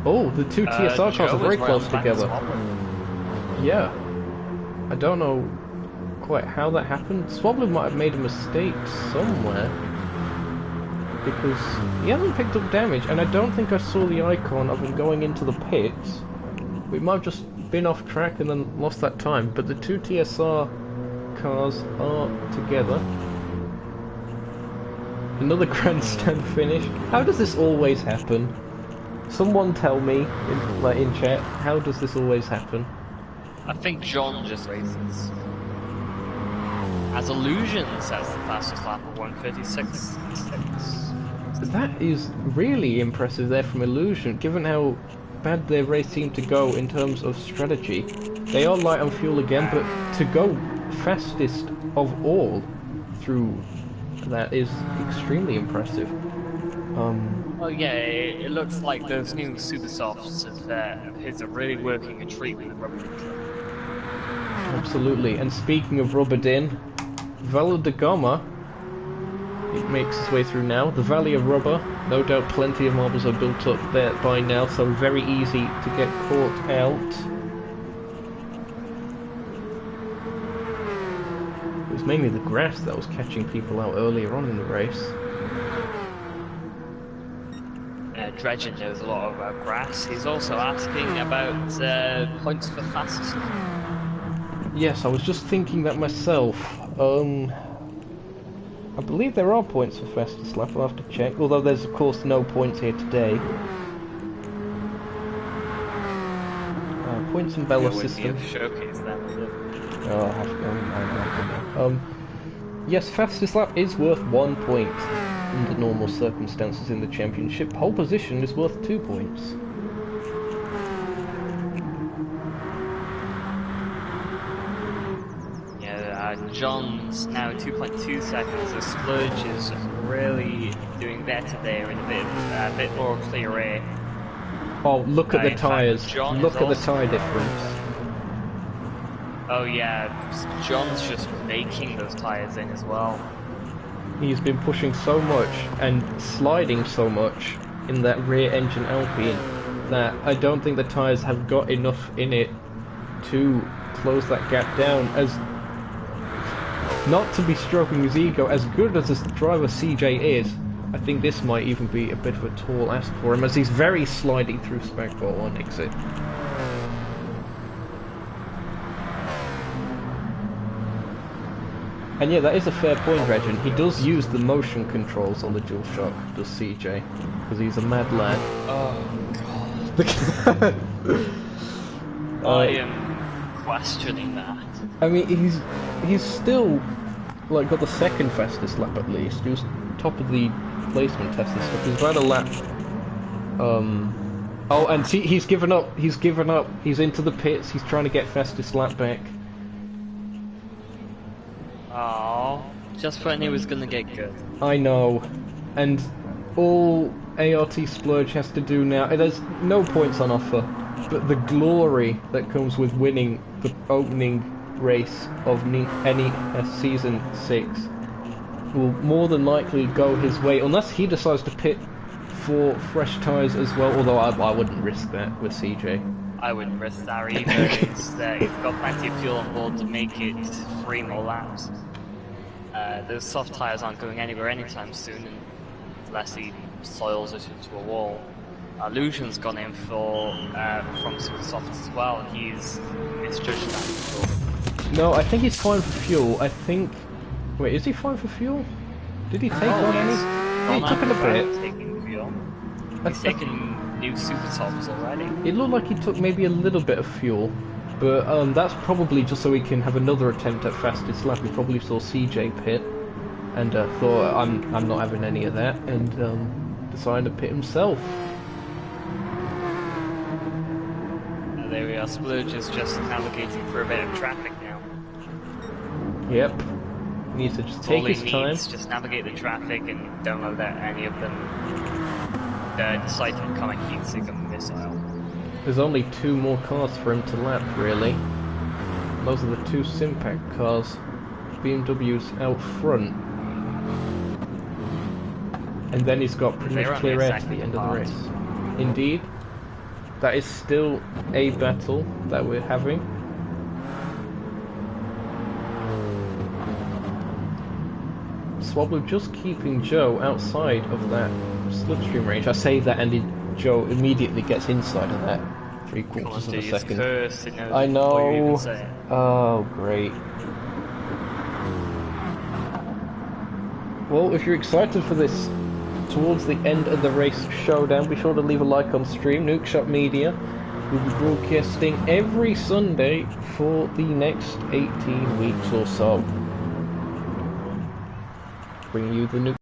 Oh, the two TSR cars are very close together. Yeah. I don't know quite how that happened. Swabler might have made a mistake somewhere, because he hasn't picked up damage, and I don't think I saw the icon of him going into the pits. We might have just been off track and then lost that time, but the two TSR cars are together. Another grandstand finish. How does this always happen? Someone tell me in chat, how does this always happen? I think John just races. As Illusion says the fastest lap of 1:36.6. That is really impressive there from Illusion, given how bad their race seemed to go in terms of strategy. They are light on fuel again, but to go fastest of all through that is extremely impressive. Well, yeah, it looks like those new super softs of his are really working a treat with the rubber. Absolutely. And speaking of rubbered in, Valley de Goma, it makes its way through now. The Valley of Rubber, no doubt plenty of marbles are built up there by now, so very easy to get caught out. It was mainly the grass that was catching people out earlier on in the race. Dredgen knows a lot about grass. He's also asking about points for fastest lap. Yes, I was just thinking that myself. I believe there are points for fastest lap, I'll have to check, although there's of course no points here today. Points and Bella system. Showcase that. Oh, I have to yes, fastest lap is worth 1 point under normal circumstances in the championship. Pole position is worth 2 points. John's now 2.2 seconds. The Splurge is really doing better there in a bit more clear air. Oh, look at the tyres. Look at the tyre difference. Oh yeah, John's just making those tyres in as well. He's been pushing so much and sliding so much in that rear engine Alpine that I don't think the tyres have got enough in it to close that gap down. As not to be stroking his ego, as good as this driver CJ is, I think this might even be a bit of a tall ask for him, as he's very sliding through spec ball on exit. And yeah, that is a fair point, Regin. He does use the motion controls on the DualShock, does CJ, because he's a mad lad. Oh god. I am questioning that. I mean, he's still like got the second fastest lap at least. He was top of the placement test and stuff. He's about a lap. Oh, and see, he's given up. He's given up. He's into the pits. He's trying to get fastest lap back. Oh, just when he was gonna get good. I know, and all ART Splurge has to do now. There's no points on offer, but the glory that comes with winning the opening race of NES Season 6 will more than likely go his way, unless he decides to pit for fresh tyres as well, although I wouldn't risk that with CJ. I wouldn't risk that either. He's got plenty of fuel on board to make it 3 more laps. Those soft tyres aren't going anywhere anytime soon, unless he soils it into a wall. Illusion's gone in for from super soft as well. He's misjudged that before. No, I think he's fine for fuel. I think. Wait, is he fine for fuel? Did he take on any? He took in a bit. Taking fuel. He's taken new super tops already. It looked like he took maybe a little bit of fuel, but that's probably just so he can have another attempt at fastest lap. He probably saw CJ pit and thought, I'm not having any of that, and decided to pit himself. There we are. Splurge is just navigating for a bit of traffic now. Yep. He needs to just take his time. Just navigate the traffic and don't let any of them decide to become a heat-seeker missile. There's only 2 more cars for him to lap, really. Those are the 2 Simpac cars. BMW's out front. And then he's got pretty much clear air to the end of the race. Indeed. That is still a battle that we're having. Swablu just keeping Joe outside of that slipstream range. I say that and Joe immediately gets inside of that 3/4 of a second. I know. Oh, great. Well, if you're excited for this towards the end of the race showdown, be sure to leave a like on stream. Nukeshot Media will be broadcasting every Sunday for the next 18 weeks or so. Bring you the new.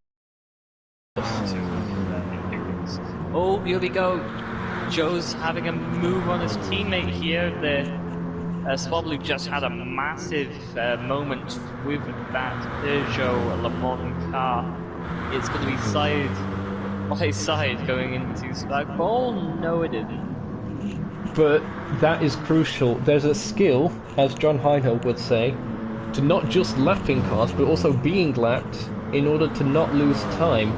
Oh, here we go. Joe's having a move on his teammate here. Swablu just had a massive moment with that Peugeot Le Mans car. It's going to be side by side going into Spag. Oh, no it isn't. But that is crucial. There's a skill, as John Heinhold would say, to not just lapping cars, but also being lapped in order to not lose time.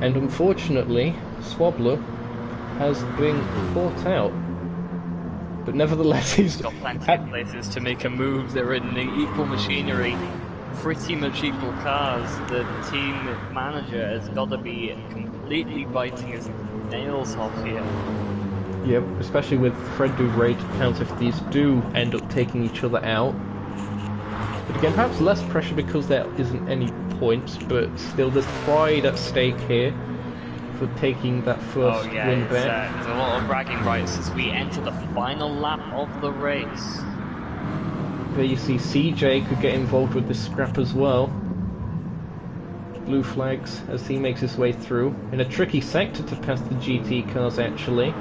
And unfortunately, Swablu has been caught out. But nevertheless, he's got plenty of places to make a move. They're in the equal machinery. pretty much equal cars. The team manager has got to be completely biting his nails off here. Yep, especially with Fred Dude ready to pounce if these do end up taking each other out. But again, perhaps less pressure because there isn't any points, but still there's pride at stake here for taking that first win back. There's a lot of bragging rights as we enter the final lap of the race. There you see CJ could get involved with this scrap as well. Blue flags as he makes his way through. In a tricky sector to pass the GT cars actually.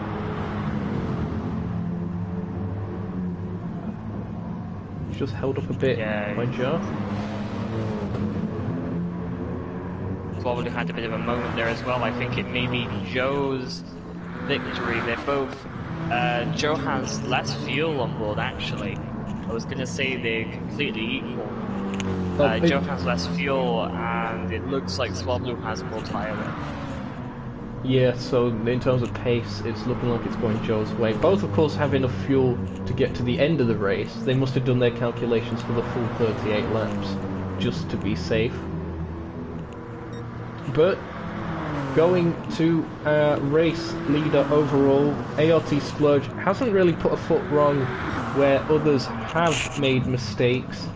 Just held up a bit by Joe. Probably had a bit of a moment there as well. I think it may be Joe's victory. They're both... Joe has less fuel on board actually. I was going to say they're completely equal. Joe has less fuel and it looks like Swablu has more tyre wear. Yeah, so in terms of pace, it's looking like it's going Joe's way. Both, of course, have enough fuel to get to the end of the race. They must have done their calculations for the full 38 laps, just to be safe. But, going to race leader overall, ART Splurge hasn't really put a foot wrong where others have made mistakes.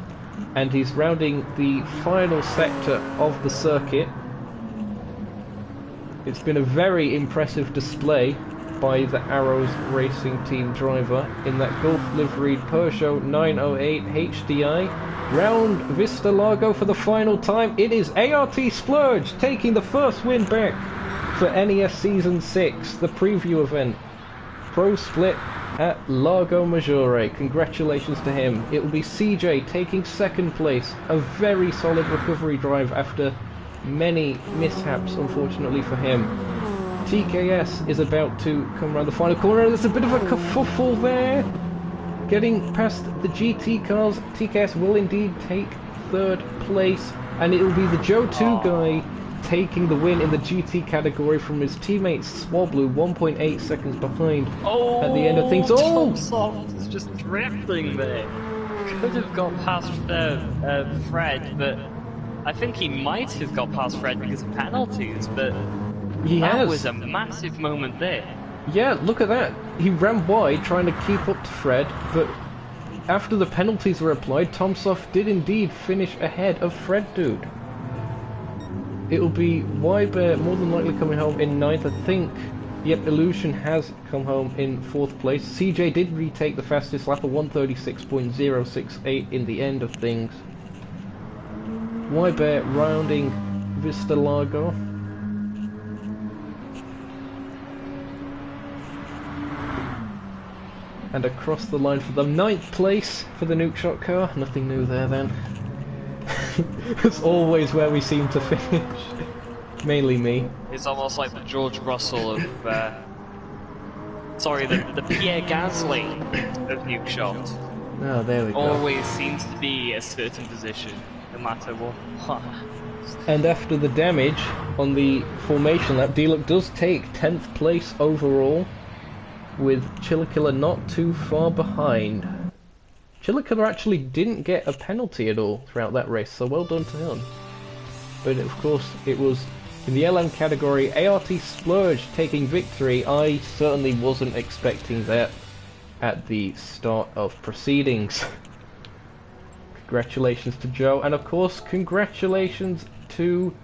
And he's rounding the final sector of the circuit. It's been a very impressive display by the Arrows Racing Team driver in that Gulf liveried Peugeot 908 HDI. Round Vista Largo for the final time. It is ART Splurge taking the first win back for NES Season 6, the preview event. Pro Split at Largo Maggiore. Congratulations to him. It will be CJ taking second place. A very solid recovery drive after many mishaps, unfortunately for him. TKS is about to come around the final corner. There's a bit of a kerfuffle there. Getting past the GT cars, TKS will indeed take third place, and it will be the Joe 2 guy taking the win in the GT category from his teammate Swablu, 1.8 seconds behind at the end of things. Tom Soft is just drifting there. Could have got past Fred, but I think he might have got past Fred because of penalties, but that was a massive moment there. Yeah, look at that. He ran wide trying to keep up to Fred, but after the penalties were applied, Tomsoft did indeed finish ahead of Fred Dude. It'll be Wybear more than likely coming home in 9th, I think. Yep, Illusion has come home in 4th place. CJ did retake the fastest lap of 136.068 in the end of things. Wybear rounding Vista Largo. And across the line for them, 9th place for the Nukeshot car. Nothing new there then. It's always where we seem to finish. Mainly me. It's almost like the George Russell of... sorry, the Pierre Gasly of Nukeshot. Oh, there we go. Always seems to be a certain position, no matter what. And after the damage on the formation lap, D-Luck does take 10th place overall, with Chillakiller not too far behind. Chillakiller actually didn't get a penalty at all throughout that race, so well done to him. But of course, it was in the LM category, ART Splurge taking victory. I certainly wasn't expecting that at the start of proceedings. Congratulations to Joe, and of course, congratulations to...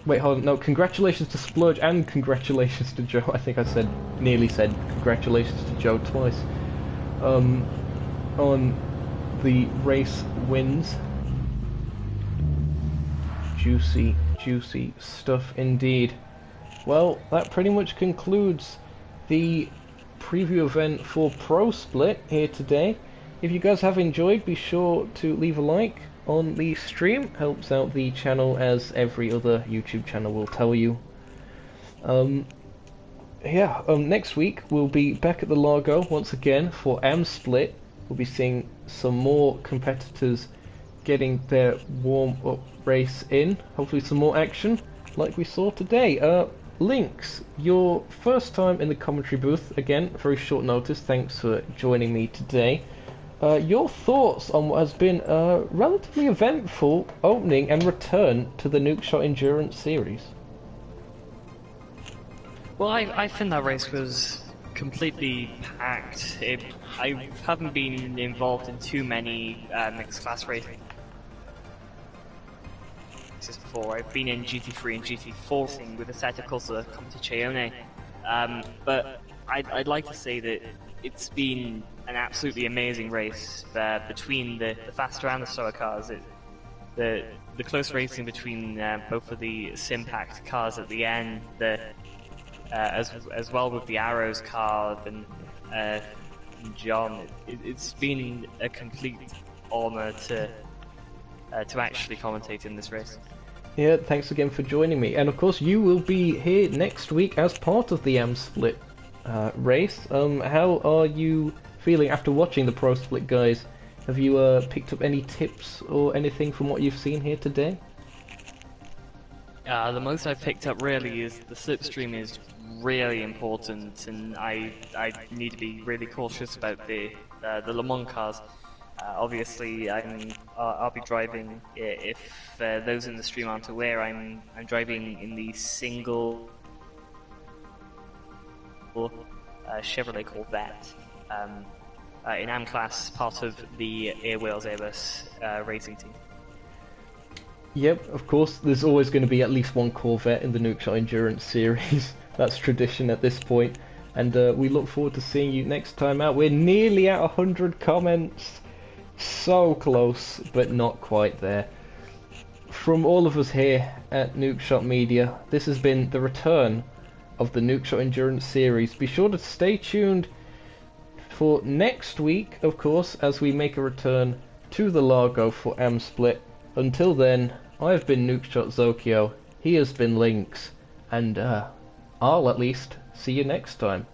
Wait, hold on, no, congratulations to Splurge and congratulations to Joe. I think I nearly said congratulations to Joe twice. On the race wins. Juicy, juicy stuff indeed. Well, that pretty much concludes the preview event for Pro Split here today. If you guys have enjoyed, be sure to leave a like on the stream. Helps out the channel, as every other YouTube channel will tell you. Next week we'll be back at the Largo once again for AM Split. We'll be seeing some more competitors getting their warm-up race in. Hopefully some more action like we saw today. Lynx, your first time in the commentary booth, again, very short notice, thanks for joining me today. your thoughts on what has been a relatively eventful opening and return to the Nukeshot Endurance Series. Well, I think that race was completely packed. I haven't been involved in too many mixed class races before. I've been in GT3 and GT4 thing with the Assetto Corsa Competizione, but I'd like to say that it's been an absolutely amazing race between the faster and the slower cars. The close racing between both of the sim-packed cars at the end, as well with the Arrows car and John. It's been a complete honour to actually commentate in this race. Yeah, thanks again for joining me. And of course, you will be here next week as part of the Split race. How are you feeling after watching the Pro Split, guys? Have you picked up any tips or anything from what you've seen here today? The most I've picked up really is the slipstream is really important, and I need to be really cautious about the Le Mans cars. Obviously, I'll be driving. If those in the stream aren't aware, I'm driving in the single Chevrolet Corvette in AM class, part of the Air Wales Airbus racing team. Yep, of course, there's always going to be at least one Corvette in the Nukeshot Endurance Series. That's tradition at this point. And we look forward to seeing you next time out. We're nearly at 100 comments. So close, but not quite there. From all of us here at Nukeshot Media, this has been the return of the Nukeshot Endurance Series. Be sure to stay tuned for next week, of course, as we make a return to the Largo for Split. Until then, I've been Nukeshot Zokeo, he has been Lynx, and I'll at least see you next time.